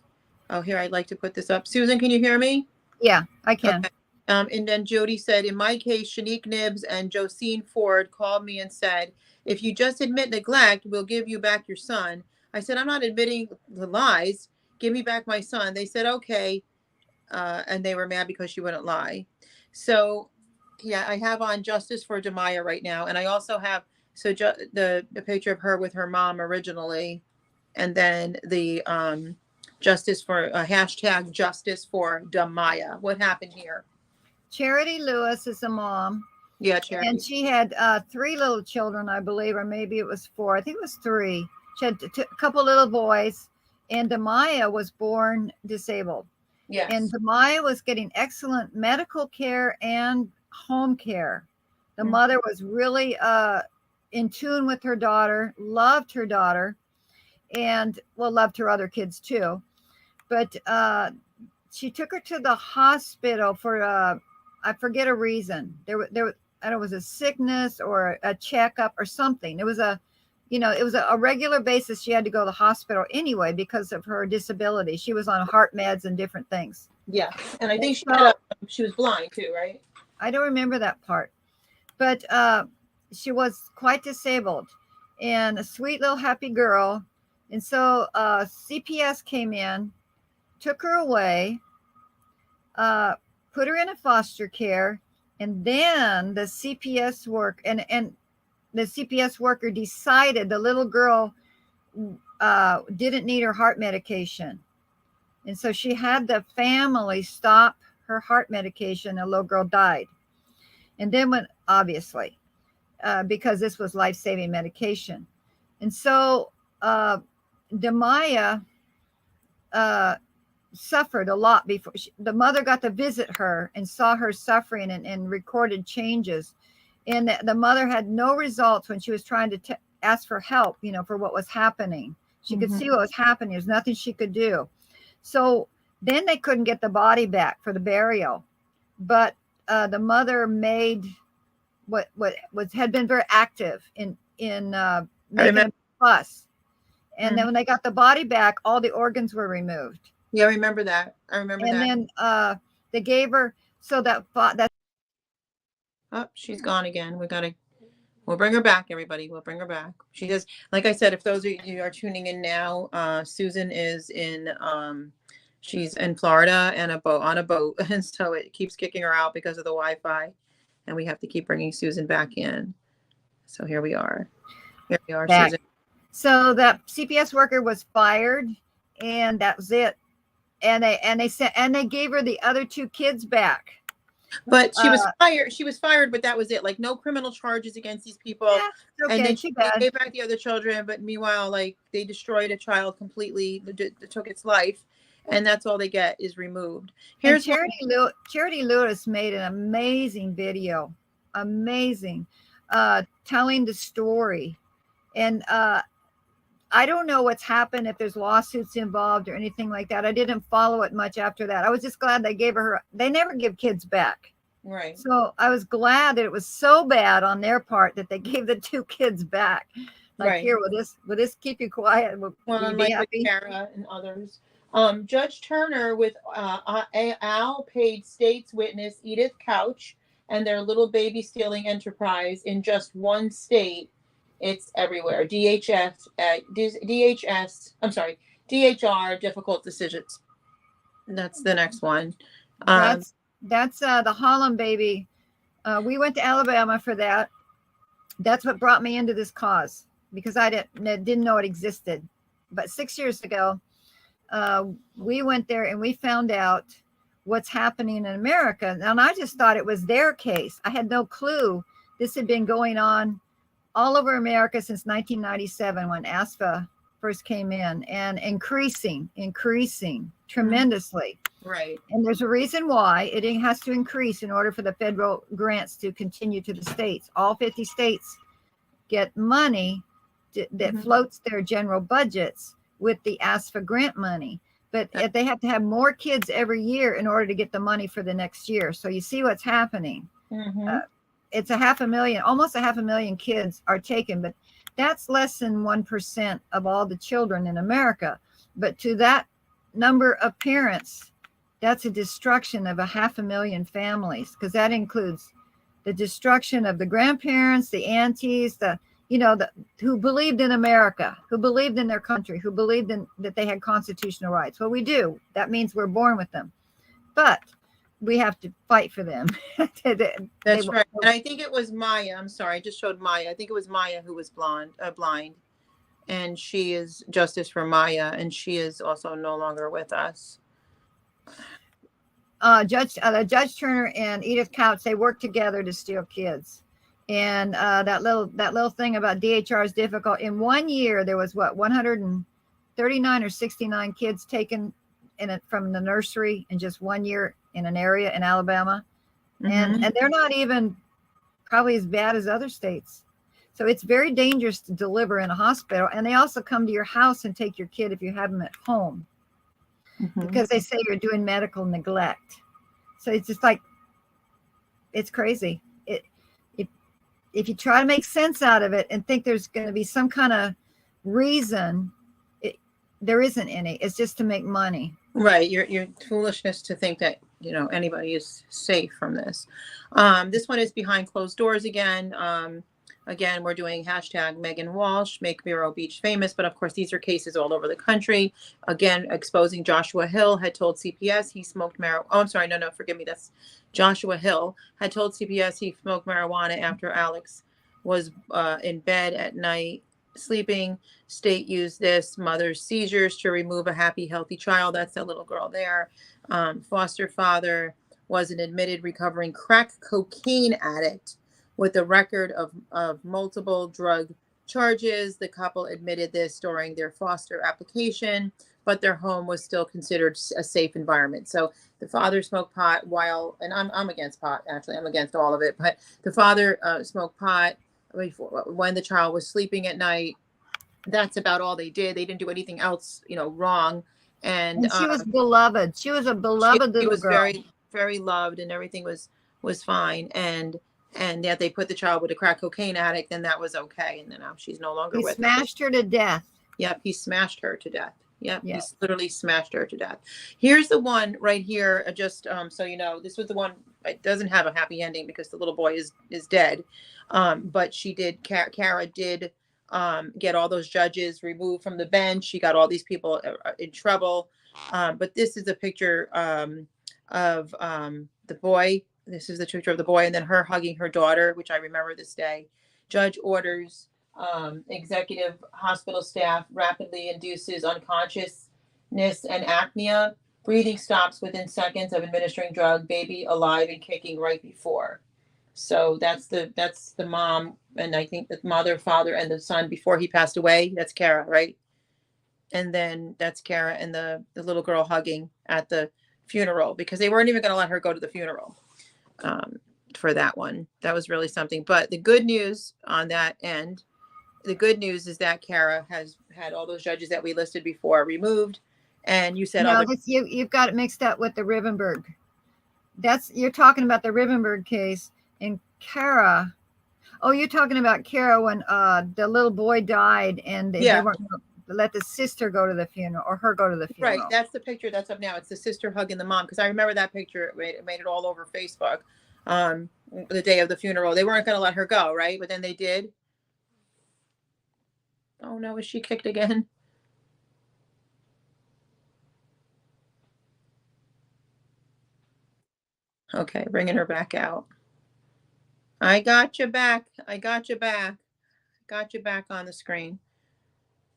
Oh, here, I'd like to put this up. Susan, can you hear me? Yeah, I can. Okay. And then Jody said, in my case, Shanique Nibbs and Josine Ford called me and said, if you just admit neglect, we'll give you back your son. I said, I'm not admitting the lies. Give me back my son. They said, okay. And they were mad because she wouldn't lie. So, yeah, I have on Justice for Demaya right now. And I also have the picture of her with her mom originally. And then the Justice for hashtag Justice for Demaya. What happened here? Charity Lewis is a mom. Yeah, Charity. And she had 3 little children, I believe, or maybe it was 4. I think it was 3. She had a couple little boys, and Demaya was born disabled. Yes. And Demaya was getting excellent medical care and home care. The mother was really in tune with her daughter, loved her daughter, and loved her other kids too. But she took her to the hospital for I forget a reason. There I don't know, it was a sickness or a checkup or something. It was a regular basis. She had to go to the hospital anyway because of her disability. She was on heart meds and different things. Yeah, and I think she was blind too, right? I don't remember that part, but she was quite disabled and a sweet little happy girl. And so CPS came in, took her away, put her in a foster care, and then the CPS worker decided the little girl didn't need her heart medication. And so she had the family stop her heart medication. The little girl died. And then obviously, because this was life-saving medication. And so Demaya suffered a lot before the mother got to visit her and saw her suffering and recorded changes. And the mother had no results when she was trying to ask for help, for what was happening. She could see what was happening. There's nothing she could do. So then they couldn't get the body back for the burial. But the mother made what had been very active in making a fuss. And then when they got the body back, all the organs were removed. Yeah, I remember that. And then they gave her that. Oh, she's gone again. We'll bring her back, everybody. We'll bring her back. She does. Like I said, if those of you are tuning in now, Susan is she's in Florida and on a boat. And so it keeps kicking her out because of the Wi-Fi. And we have to keep bringing Susan back in. So here we are. Back. Susan. So that CPS worker was fired, and that was it. And they gave her the other 2 kids back. But she was fired. She was fired, but that was it. Like no criminal charges against these people. Yeah, okay, and then they gave back the other children. But meanwhile, like they destroyed a child completely, took its life. and that's all they get is removed. And Here's Charity Lewis made an amazing video, amazing, telling the story. And I don't know what's happened, if there's lawsuits involved or anything like that. I didn't follow it much after that. I was just glad they gave her, they never give kids back. right. So I was glad that it was so bad on their part that they gave the 2 kids back. Like, Right. here, will this keep you quiet? Will Well, you be unlike with happy? Kara and others. Judge Turner with Al paid state's witness Edith Couch and their little baby stealing enterprise in just one state. It's everywhere. DHS, DHR, difficult decisions. That's the next one. That's the Holland baby. We went to Alabama for that. That's what brought me into this cause, because I didn't know it existed. But 6 years ago, we went there and we found out what's happening in America. And I just thought it was their case. I had no clue this had been going on all over America since 1997, when ASFA first came in, and increasing tremendously. right. And there's a reason why it has to increase in order for the federal grants to continue to the states. All 50 states get money that floats their general budgets with the ASFA grant money. But they have to have more kids every year in order to get the money for the next year. So you see what's happening. It's almost 500,000 kids are taken, but that's less than 1% of all the children in America. But to that number of parents, that's a destruction of 500,000 families, because that includes the destruction of the grandparents, the aunties, who believed in America, who believed in their country, who believed in that they had constitutional rights. Well, we do. That means we're born with them, but we have to fight for them. That's right. And I think it was Maya. I'm sorry, I just showed Maya. I think it was Maya who was blind, and she is justice for Maya, and she is also no longer with us. Judge Turner and Edith Couch, they worked together to steal kids. And that little thing about DHR is difficult. In 1 year, there was 139 or 69 kids taken from the nursery in just 1 year in an area in Alabama. And they're not even probably as bad as other states. So it's very dangerous to deliver in a hospital. And they also come to your house and take your kid if you have them at home, because they say you're doing medical neglect. So it's just like, it's crazy. If you try to make sense out of it and think there's going to be some kind of reason, there isn't any. It's just to make money. Right. Your foolishness to think that, anybody is safe from this. This one is behind closed doors again. Again, we're doing hashtag Megan Walsh, make Vero Beach famous. But of course, these are cases all over the country. Again, exposing Joshua Hill had told CPS he smoked marijuana. Oh, I'm sorry. No, forgive me. That's Joshua Hill had told CPS he smoked marijuana after Alex was in bed at night sleeping. State used this mother's seizures to remove a happy, healthy child. That's that little girl there. Foster father was an admitted recovering crack cocaine addict with a record of multiple drug charges. The couple admitted this during their foster application, but their home was still considered a safe environment. So the father smoked pot and I'm against pot, actually. I'm against all of it, but the father smoked pot when the child was sleeping at night. That's about all they did. They didn't do anything else, wrong. And she was beloved. She was a beloved little girl. She was very, very loved, and everything was fine. And yet they put the child with a crack cocaine addict, and that was okay. And then now she's no longer with us. He smashed her to death. Yep, he smashed her to death. Yep, he's literally smashed her to death. Here's the one right here. Just so you know, this was the one. It doesn't have a happy ending because the little boy is dead. But Kara did get all those judges removed from the bench. She got all these people in trouble. But this is a picture of the boy. This is the picture of the boy, and then her hugging her daughter, which I remember this day. Judge orders executive hospital staff rapidly induces unconsciousness and apnea. Breathing stops within seconds of administering drug. Baby alive and kicking right before. So that's the mom, and I think the mother, father, and the son before he passed away. That's Kara, right? And then that's Kara and the little girl hugging at the funeral, because they weren't even going to let her go to the funeral for that one. That was really something. But the good news on that end, the good news is that Kara has had all those judges that we listed before removed. And you said No, you've got it mixed up with the Rivenberg. You're talking about the Rivenberg case. And Kara, you're talking about Kara when the little boy died and they weren't going to let the sister go to the funeral or her go to the funeral. Right. That's the picture that's up now. It's the sister hugging the mom, because I remember that picture. It made it all over Facebook the day of the funeral. They weren't going to let her go, right? But then they did. Oh no, is she kicked again? Okay, bringing her back out. I got you back. I got you back. Got you back on the screen.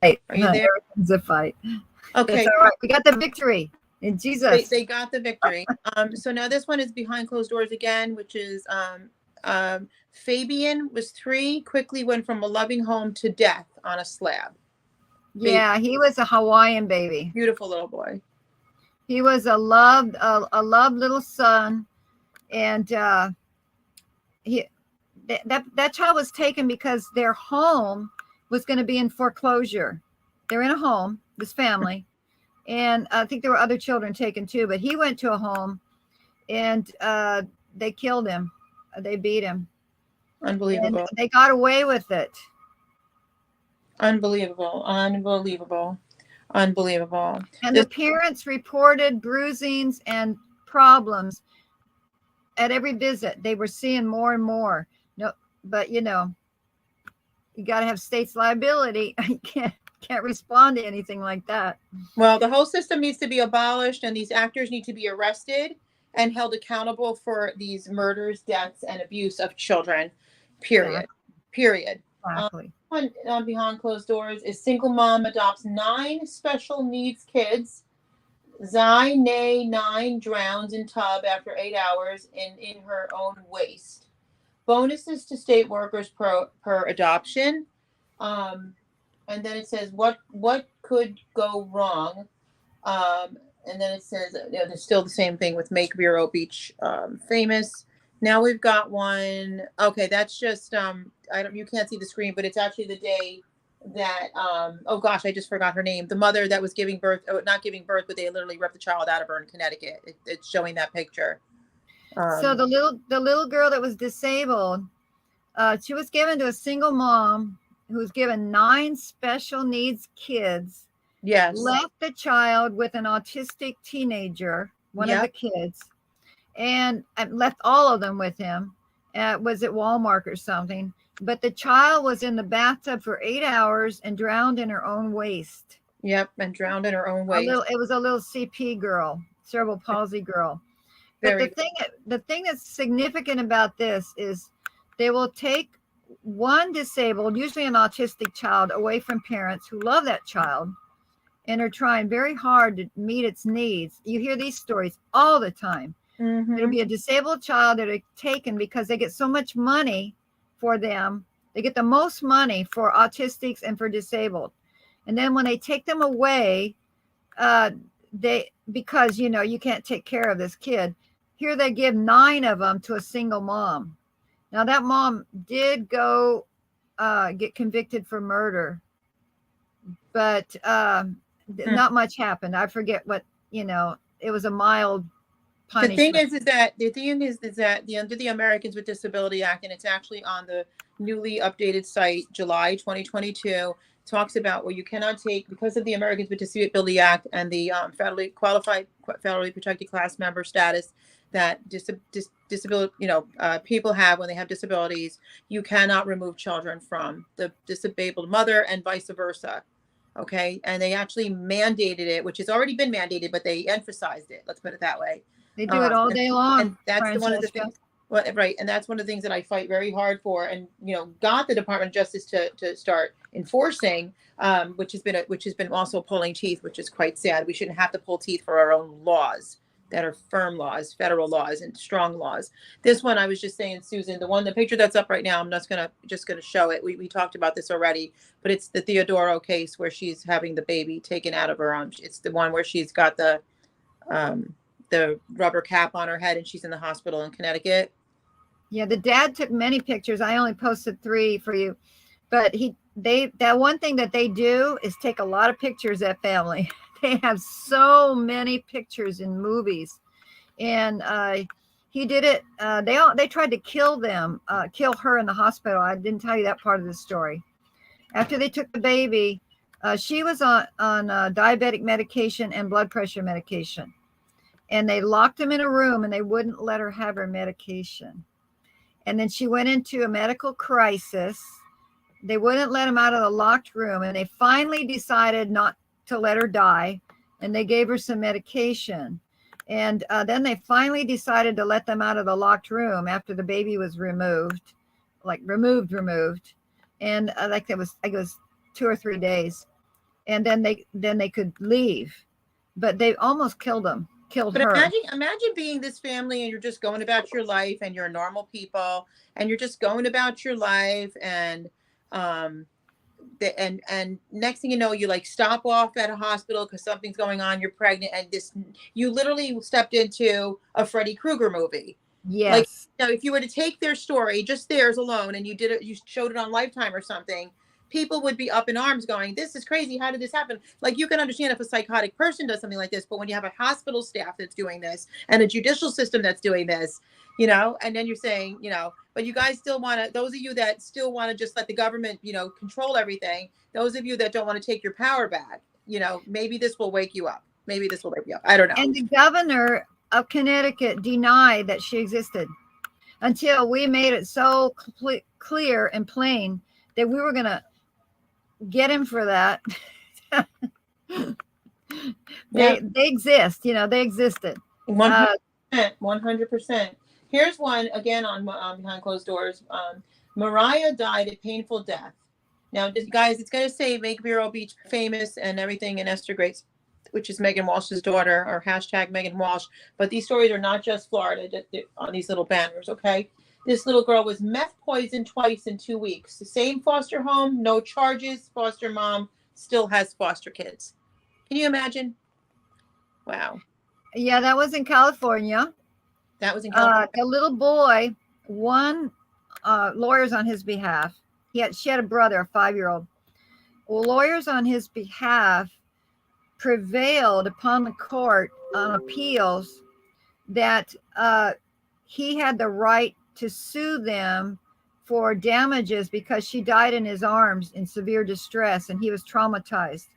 Hey, are you there? It's a fight. Okay. It's all right. We got the victory in Jesus. They got the victory. So now this one is behind closed doors again, which is Fabian was 3, quickly went from a loving home to death on a slab. Yeah, he was a Hawaiian baby. Beautiful little boy. He was a loved little son, and that child was taken because their home was going to be in foreclosure. They're in a home, this family, and I think there were other children taken too. But he went to a home, and they killed him. They beat him. Unbelievable. And they got away with it. Unbelievable. And the parents reported bruisings and problems at every visit. They were seeing more and more. No, but you got to have state's liability. You can't respond to anything like that. Well, the whole system needs to be abolished, and these actors need to be arrested and held accountable for these murders, deaths, and abuse of children. Period. Exactly. On behind closed doors is single mom adopts 9 special needs kids. Zai Nay 9 drowns in tub after 8 hours in her own waste. Bonuses to state workers per adoption. And then it says what could go wrong. And then it says there's still the same thing with Make Vero Beach famous. Now we've got one. Okay, that's just you can't see the screen, but it's actually the day that oh gosh, I just forgot her name. The mother that was giving birth, not giving birth, but they literally ripped the child out of her in Connecticut. It's showing that picture. So the little girl that was disabled, she was given to a single mom who was given 9 special needs kids. Yes. Left the child with an autistic teenager, one of the kids, and left all of them with him. Was at Walmart or something. But the child was in the bathtub for 8 hours and drowned in her own waste. Yep, and drowned in her own waste. It was a little CP girl, cerebral palsy girl. But the thing that's significant about this is they will take one disabled, usually an autistic child, away from parents who love that child and are trying very hard to meet its needs. You hear these stories all the time. Mm-hmm. There'll be a disabled child that are taken because they get so much money for them. They get the most money for autistics and for disabled. And then when they take them away, because you can't take care of this kid, here they give 9 of them to a single mom. Now that mom did go get convicted for murder, but not much happened. I forget what, it was a mild punishment. The thing is that under the Americans with Disability Act, and it's actually on the newly updated site, July 2022, talks about where you cannot take, because of the Americans with Disability Act and the federally qualified, federally protected class member status that disability, people have when they have disabilities, you cannot remove children from the disabled mother and vice versa. Okay. And they actually mandated it, which has already been mandated, but they emphasized it. Let's put it that way. They do it all day long. And that's one of the things. Well, right. And that's one of the things that I fight very hard for, and, got the Department of Justice to start enforcing, which has been also pulling teeth, which is quite sad. We shouldn't have to pull teeth for our own laws. that are firm laws, federal laws, and strong laws. This one, I was just saying, Susan, the picture that's up right now, I'm just gonna show it. We talked about this already, but it's the Theodoro case where she's having the baby taken out of her arms. It's the one where she's got the rubber cap on her head and she's in the hospital in Connecticut. Yeah, the dad took many pictures. I only posted 3 for you, but that one thing that they do is take a lot of pictures. That family, they have so many pictures in movies, and he did it. They tried to kill her in the hospital. I didn't tell you that part of the story. After they took the baby, she was on diabetic medication and blood pressure medication, and they locked him in a room and they wouldn't let her have her medication. And then she went into a medical crisis. They wouldn't let him out of the locked room, and they finally decided not to let her die, and they gave her some medication. And then they finally decided to let them out of the locked room after the baby was removed. And like it was 2 or 3 days, and then they could leave, but they almost killed her. Imagine being this family and you're just going about your life and you're normal people and you're just going about your life and next thing you know, you like stop off at a hospital because something's going on, you're pregnant, and you literally stepped into a Freddy Krueger movie. Yes. Like, you know, if you were to take their story, just theirs alone, and you showed it on Lifetime or something, people would be up in arms going, this is crazy. How did this happen? Like, you can understand if a psychotic person does something like this, but when you have a hospital staff that's doing this and a judicial system that's doing this, you know, and then you're saying, you know, but you guys still want to, those of you that still want to just let the government, you know, control everything, those of you that don't want to take your power back, you know, maybe this will wake you up. I don't know. And the governor of Connecticut denied that she existed until we made it so clear and plain that we were going to get him for that. They exist, you know, they existed. 100%. Here's one again on Behind Closed Doors. Mariah died a painful death. Now, guys, it's going to say Make Vero Beach famous and everything, and Esther Grace, which is Megan Walsh's daughter, or hashtag Megan Walsh. But these stories are not just Florida on these little banners, okay? This little girl was meth poisoned twice in 2 weeks. The same foster home, no charges. Foster mom still has foster kids. Can you imagine? Wow. Yeah, that was in California. That was in California. The little boy won lawyers on his behalf. She had a brother, a 5-year-old. Well, lawyers on his behalf prevailed upon the court on appeals that he had the right to sue them for damages because she died in his arms in severe distress and he was traumatized.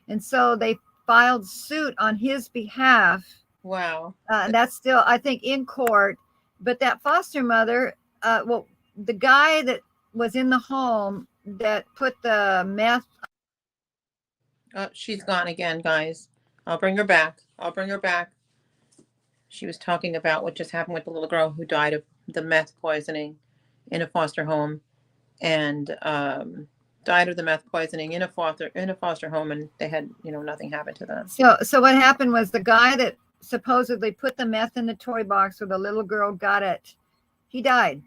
And so they filed suit on his behalf. Wow. That's still, I think, in court. But that foster mother, the guy that was in the home that put the meth. Oh, she's gone again, guys. I'll bring her back. She was talking about what just happened with the little girl who died of the meth poisoning in a foster home, and died of the meth poisoning in a foster home, and they had, you know, nothing happened to them. So what happened was the guy that supposedly put the meth in the toy box where the little girl got it, he died.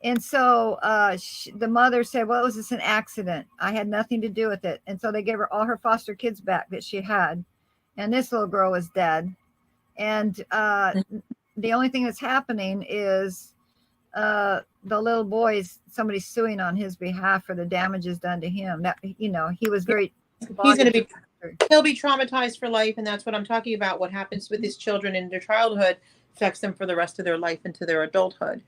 And so the mother said, well, was this an accident? I had nothing to do with it. And so they gave her all her foster kids back that she had. And this little girl was dead. And the only thing that's happening is the little boy's, somebody's suing on his behalf for the damages done to him. That, you know, he was very. He'll be traumatized for life. And that's what I'm talking about. What happens with these children in their childhood affects them for the rest of their life into their adulthood.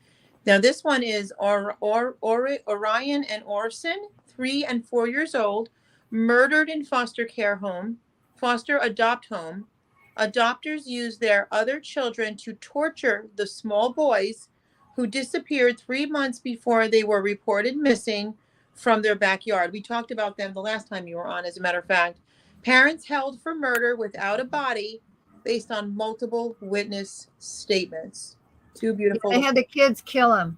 Now, this one is Orion and Orson, 3 and 4 years old, murdered in foster care home, foster adopt home. Adopters use their other children to torture the small boys who disappeared 3 months before they were reported missing from their backyard. We talked about them the last time you were on, as a matter of fact. Parents held for murder without a body based on multiple witness statements. 2 beautiful. They had the kids kill him.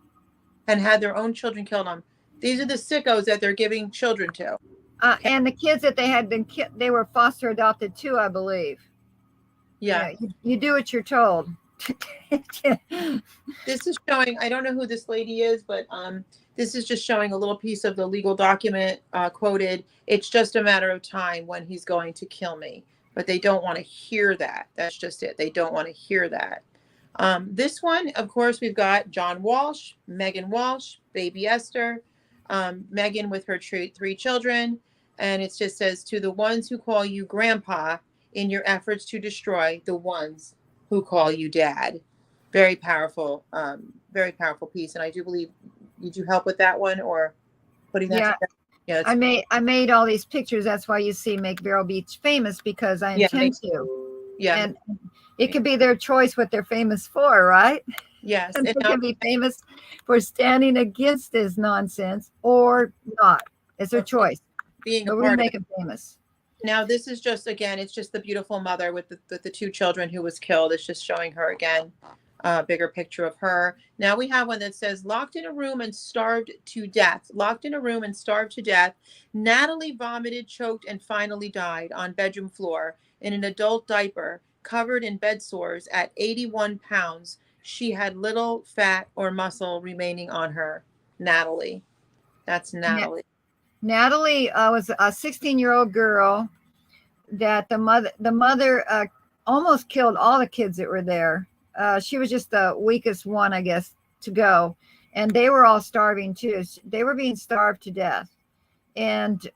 And had their own children killed them. These are the sickos that they're giving children to. And the kids that they had been they were foster adopted too, I believe. Yeah. You do what you're told. This is showing, I don't know who this lady is, but this is just showing a little piece of the legal document quoted. It's just a matter of time when he's going to kill me. But they don't want to hear that. That's just it. They don't want to hear that. This one, of course, we've got John Walsh, Megan Walsh, baby Esther, Megan with her three children. And it just says, to the ones who call you grandpa in your efforts to destroy the ones who call you dad. Very powerful piece. And I do believe, did you help with that one or putting that together? Yeah, I made all these pictures. That's why you see Make Vero Beach famous, because I intend to. Yeah. And it could be their choice what they're famous for, right? Yes. And they can be famous for standing against this nonsense or not. It's their choice. Being but a we part make of it. them famous. Now this is just, again, it's just the beautiful mother with the two children who was killed. It's just showing her again. Bigger picture of her. Now we have one that says, locked in a room and starved to death. Locked in a room and starved to death. Natalie vomited, choked, and finally died on bedroom floor in an adult diaper, covered in bed sores at 81 pounds. She had little fat or muscle remaining on her. Natalie. That's Natalie. Natalie was a 16-year-old girl that the mother almost killed all the kids that were there. She was just the weakest one, I guess, to go. And they were all starving too. They were being starved to death and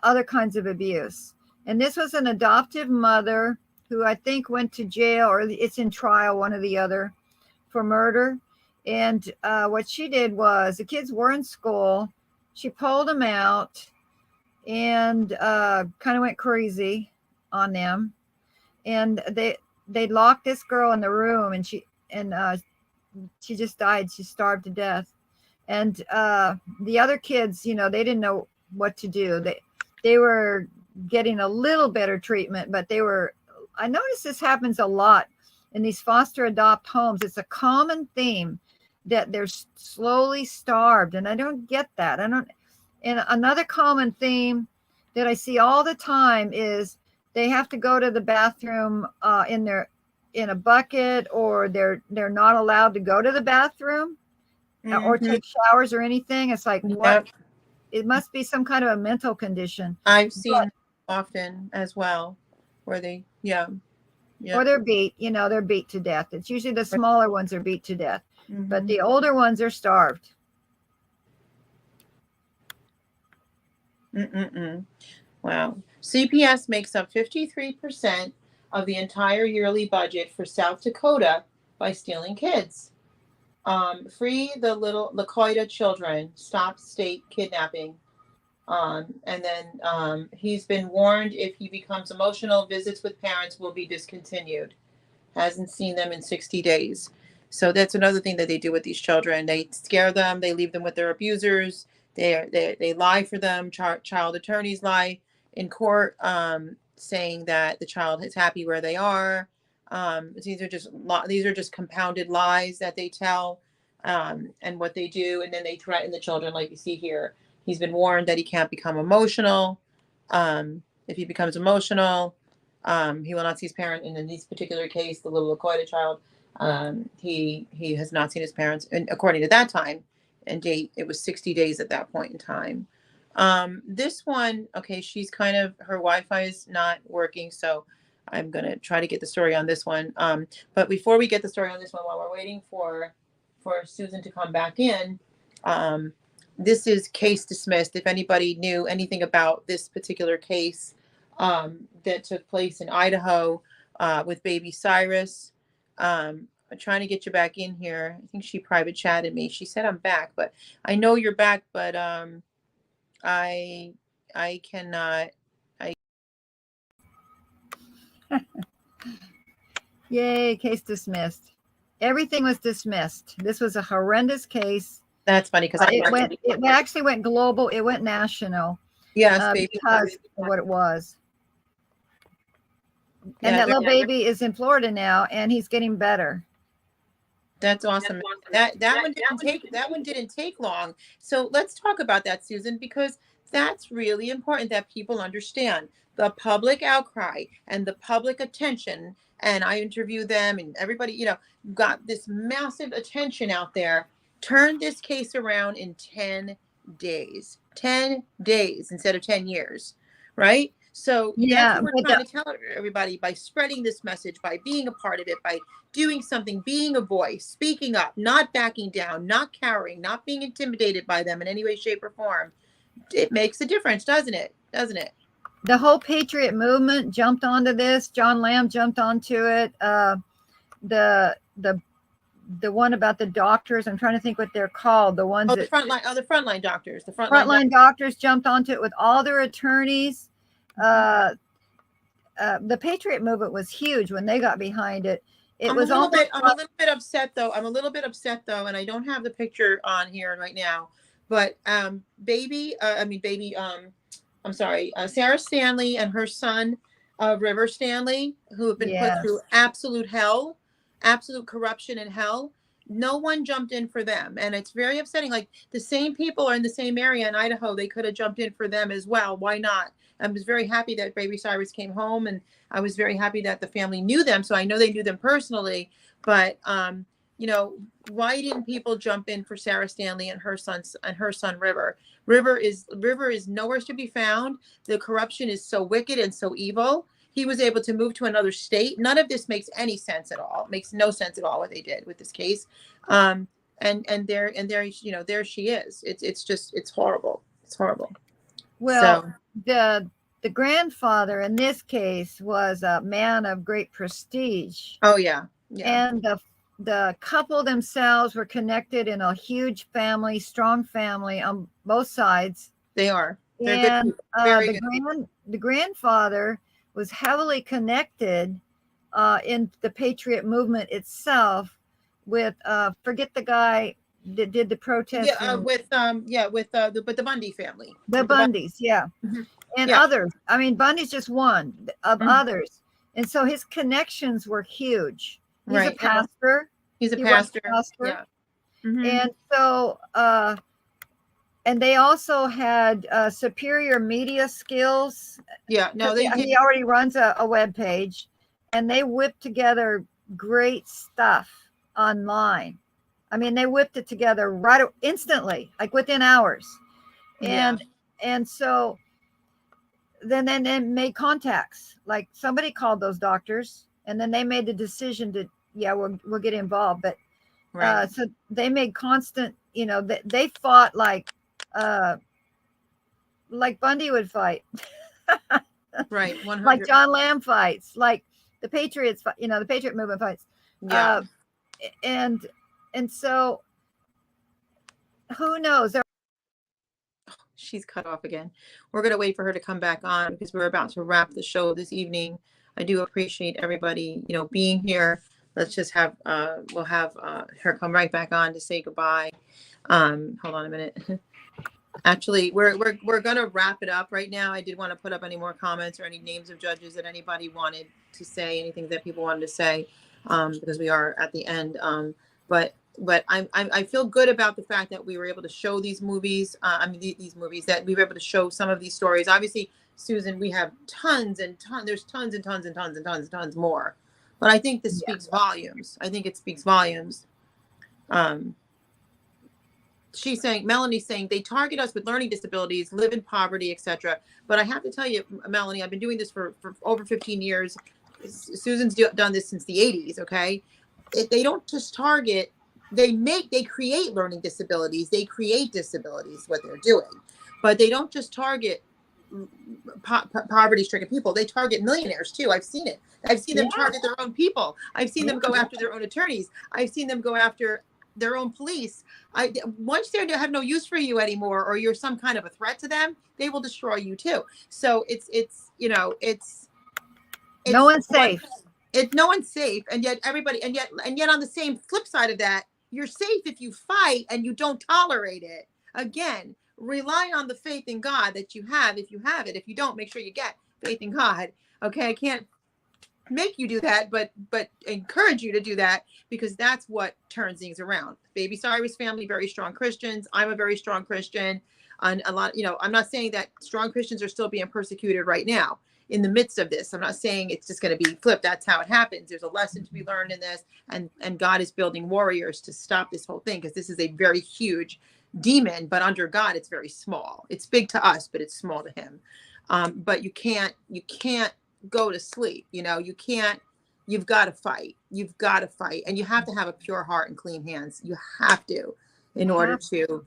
other kinds of abuse. And this was an adoptive mother who I think went to jail, or it's in trial, one or the other, for murder. And what she did was, the kids were in school. She pulled them out and kind of went crazy on them. And they locked this girl in the room, and she just died. She starved to death. And the other kids, they didn't know what to do. They were getting a little better treatment, but I noticed this happens a lot in these foster adopt homes. It's a common theme that they're slowly starved, and I don't get that. And another common theme that I see all the time is they have to go to the bathroom in a bucket, or they're not allowed to go to the bathroom or take showers or anything. It's like, what? It must be some kind of a mental condition. I've seen often as well, where they, or they're beat. They're beat to death. It's usually the smaller ones are beat to death, but the older ones are starved. Wow. CPS makes up 53% of the entire yearly budget for South Dakota by stealing kids. Free the little Lakota children. Stop state kidnapping. And then he's been warned if he becomes emotional, visits with parents will be discontinued. Hasn't seen them in 60 days. So that's another thing that they do with these children. They scare them. They leave them with their abusers. They lie for them. Child attorneys lie in court, saying that the child is happy where they are. These are just compounded lies that they tell, and what they do, and then they threaten the children, like you see here. He's been warned that he can't become emotional. If he becomes emotional, he will not see his parent. And in this particular case, the little Lakota child, he has not seen his parents, and according to that time and date, it was 60 days at that point in time. This one, okay, she's her Wi-Fi is not working, so I'm going to try to get the story on this one. But before we get the story on this one, while we're waiting for Susan to come back in, this is case dismissed. If anybody knew anything about this particular case that took place in Idaho with baby Cyrus, I'm trying to get you back in here. I think she private chatted me. She said I'm back, but I know you're back, but I cannot. Yay, case dismissed. Everything was dismissed. This was a horrendous case. That's funny because it actually went global. It went national. Yes, because of what it was. And that little baby is in Florida now, and he's getting better. That's awesome. That one didn't take long. So let's talk about that, Susan, because That's really important that people understand the public outcry and the public attention. And I interview them, and everybody, got this massive attention out there. Turn this case around in 10 days, 10 days instead of 10 years, right? So that's what we're trying to tell everybody by spreading this message, by being a part of it, by doing something, being a voice, speaking up, not backing down, not cowering, not being intimidated by them in any way, shape, or form. It makes a difference, doesn't it? Doesn't it? The whole Patriot movement jumped onto this. John Lamb jumped onto it. The one about the doctors, I'm trying to think what they're called. The ones the frontline doctors. The frontline doctors jumped onto it with all their attorneys. The Patriot movement was huge when they got behind it. I'm a little bit upset though. And I don't have the picture on here right now. But Sarah Stanley and her son, River Stanley, who have been put through absolute hell, absolute corruption and hell. No one jumped in for them. And it's very upsetting. Like, the same people are in the same area in Idaho. They could have jumped in for them as well. Why not? I was very happy that Baby Cyrus came home, and I was very happy that the family knew them. So I know they knew them personally. But, why didn't people jump in for Sarah Stanley and her son River? River is nowhere to be found. The corruption is so wicked and so evil. He was able to move to another state. None of this makes any sense at all. It makes no sense at all what they did with this case. And there she is. It's horrible. It's horrible. Well, the grandfather in this case was a man of great prestige. Oh yeah. And the couple themselves were connected in a huge family, strong family on both sides. They are. They're good. The grandfather was heavily connected in the Patriot movement itself with forget the guy that did the protest. With the Bundy family. The Bundys, yeah. Mm-hmm. And others. I mean, Bundy's just one of others. And so his connections were huge. He's a pastor. He's a pastor. Yeah. Mm-hmm. And so, and they also had superior media skills. Yeah, no, he already runs a web page, and they whipped together great stuff online. I mean, they whipped it together instantly, like within hours. And so then they made contacts. Like, somebody called those doctors, and then they made the decision to, we'll get involved. But so they made constant, they fought like Bundy would fight. Right. 100. Like John Lamb fights, like the Patriots, the Patriot movement fights. Yeah. And so who knows? She's cut off again. We're going to wait for her to come back on because we're about to wrap the show this evening. I do appreciate everybody, being here. Let's just have, we'll have her come right back on to say goodbye. Hold on a minute. Actually, we're going to wrap it up right now. I did want to put up any more comments or any names of judges that anybody wanted to say, anything that people wanted to say, because we are at the end. But I feel good about the fact that we were able to show these movies. These movies, that we were able to show some of these stories. Obviously, Susan, we have tons and tons. There's tons and tons and tons and tons and tons more. But I think this speaks volumes. I think it speaks volumes. Melanie's saying they target us with learning disabilities, live in poverty, etc. But I have to tell you, Melanie, I've been doing this for over 15 years. Susan's done this since the 80s. Okay, they don't just target. They create learning disabilities. They create disabilities, what they're doing. But they don't just target poverty-stricken people. They target millionaires too. I've seen it. I've seen them target their own people. I've seen them go after their own attorneys. I've seen them go after their own police. Once they have no use for you anymore, or you're some kind of a threat to them, they will destroy you too. So it's no one's safe. No one's safe, and yet on the same flip side of that, you're safe if you fight and you don't tolerate it. Again, rely on the faith in God that you have. If you have it, if you don't, make sure you get faith in God. Okay, I can't make you do that, but encourage you to do that, because that's what turns things around. Baby Cyrus family, very strong Christians. I'm a very strong Christian. And a lot, I'm not saying that strong Christians are still being persecuted right now in the midst of this. I'm not saying it's just going to be flipped. That's how it happens. There's a lesson to be learned in this, and God is building warriors to stop this whole thing, because this is a very huge demon, but under God, it's very small. It's big to us, but it's small to him. But you can't go to sleep. You've got to fight. You've got to fight. And you have to have a pure heart and clean hands. You have to, in order to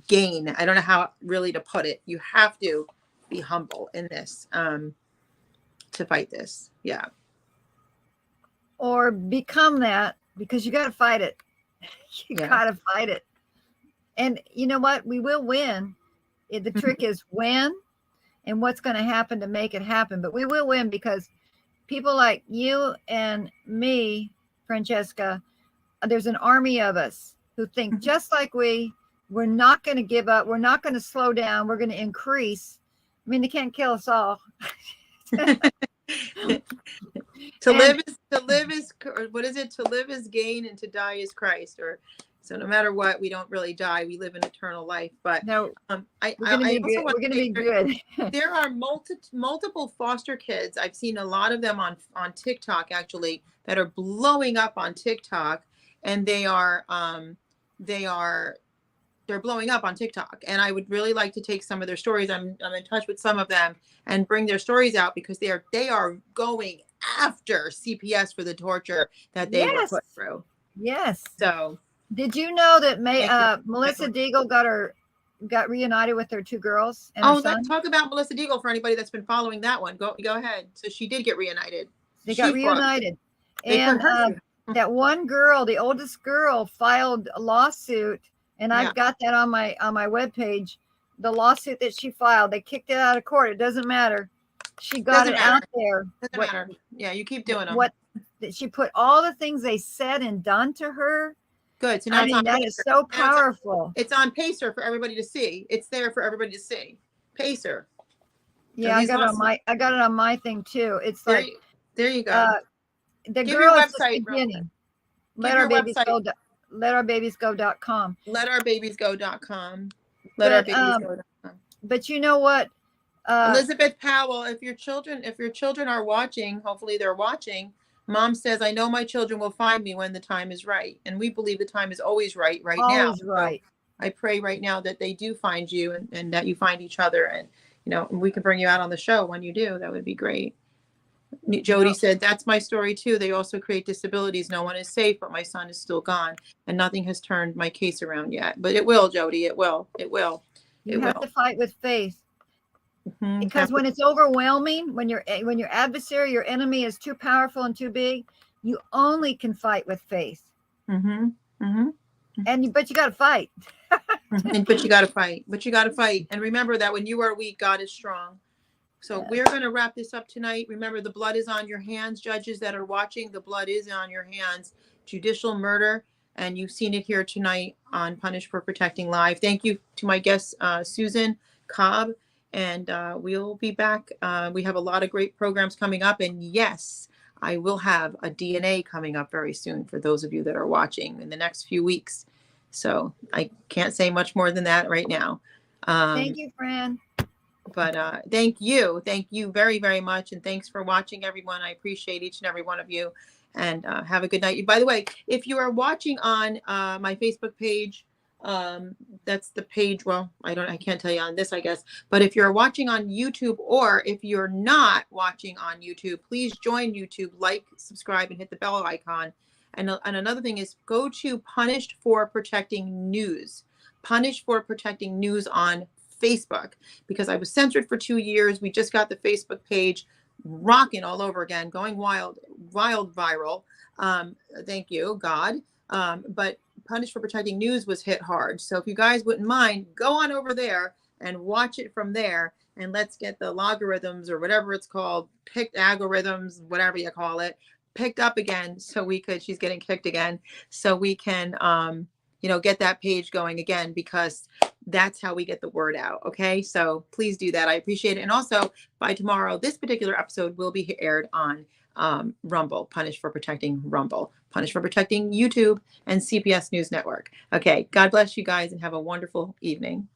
gain. I don't know how really to put it. You have to be humble in this, to fight this. Yeah. Or become that, because you got to fight it. You got to fight it. And you know what? We will win. The trick is when and what's going to happen to make it happen. But we will win, because people like you and me, Francesca, there's an army of us who think just like we're not going to give up. We're not going to slow down. We're going to increase. I mean, they can't kill us all. To live is what is it? To live is gain, and to die is Christ. Or so no matter what, we don't really die. We live an eternal life. But no, we're going to be good. There are multiple foster kids. I've seen a lot of them on TikTok, actually, that are blowing up on TikTok, and they're blowing up on TikTok. And I would really like to take some of their stories. I'm in touch with some of them and bring their stories out, because they are going after CPS for the torture that they were put through. Yes. So did you know that Melissa Deagle got reunited with her two girls and her son? Talk about Melissa Deagle for anybody that's been following that one. Go ahead. So she did get reunited. They got reunited. And that one girl, the oldest girl, filed a lawsuit. And I've got that on my webpage. The lawsuit that she filed, they kicked it out of court. It doesn't matter. She got out there. Doesn't matter. Yeah, you keep doing them. What she put all the things they said and done to her. Good. So now that is so powerful. It's on Pacer for everybody to see. It's there for everybody to see. Pacer. Yeah, I got it on my thing too. It's like there you go. The Give girl your is website, just beginning. LetOurBabiesGo.com. LetOurBabiesGo.com. LetOurBabiesGo.com. But you know what? Elizabeth Powell, if your children are watching, hopefully they're watching. Mom says, I know my children will find me when the time is right. And we believe the time is always right now. Always right. So I pray right now that they do find you, and that you find each other, and we can bring you out on the show when you do. That would be great. Jody said, that's my story too. They also create disabilities. No one is safe, but my son is still gone, and nothing has turned my case around yet. But it will, Jody. It will. You have to fight with faith. Because when it's overwhelming, when your adversary, your enemy is too powerful and too big, you only can fight with faith. But you got to fight. But you got to fight. And remember that when you are weak, God is strong. So we're going to wrap this up tonight. Remember, the blood is on your hands. Judges that are watching, the blood is on your hands. Judicial murder. And you've seen it here tonight on Punished for Protecting Live. Thank you to my guest, Susan Cobb. And we'll be back. We have a lot of great programs coming up. And yes, I will have a DNA coming up very soon for those of you that are watching in the next few weeks. So I can't say much more than that right now. Thank you, Fran. But thank you very, very much. And thanks for watching, everyone. I appreciate each and every one of you. And have a good night. By the way, if you are watching on my Facebook page, that's the page. Well, I can't tell you on this, I guess. But if you're watching on YouTube, or if you're not watching on YouTube, please join YouTube, like, subscribe, and hit the bell icon. And another thing is, go to Punished for Protecting News. Punished for Protecting News on Facebook, because I was censored for 2 years. We just got the Facebook page rocking all over again, going wild viral. Thank you, God. But Punished for Protecting News was hit hard. So if you guys wouldn't mind, go on over there and watch it from there. And let's get the logarithms, or whatever it's called, algorithms, whatever you call it, picked up again. So she's getting kicked again. So we can, get that page going again, because that's how we get the word out. Okay. So please do that. I appreciate it. And also, by tomorrow, this particular episode will be aired on Rumble, Punish for Protecting Rumble, Punish for Protecting YouTube, and CPS News Network. Okay, God bless you guys and have a wonderful evening.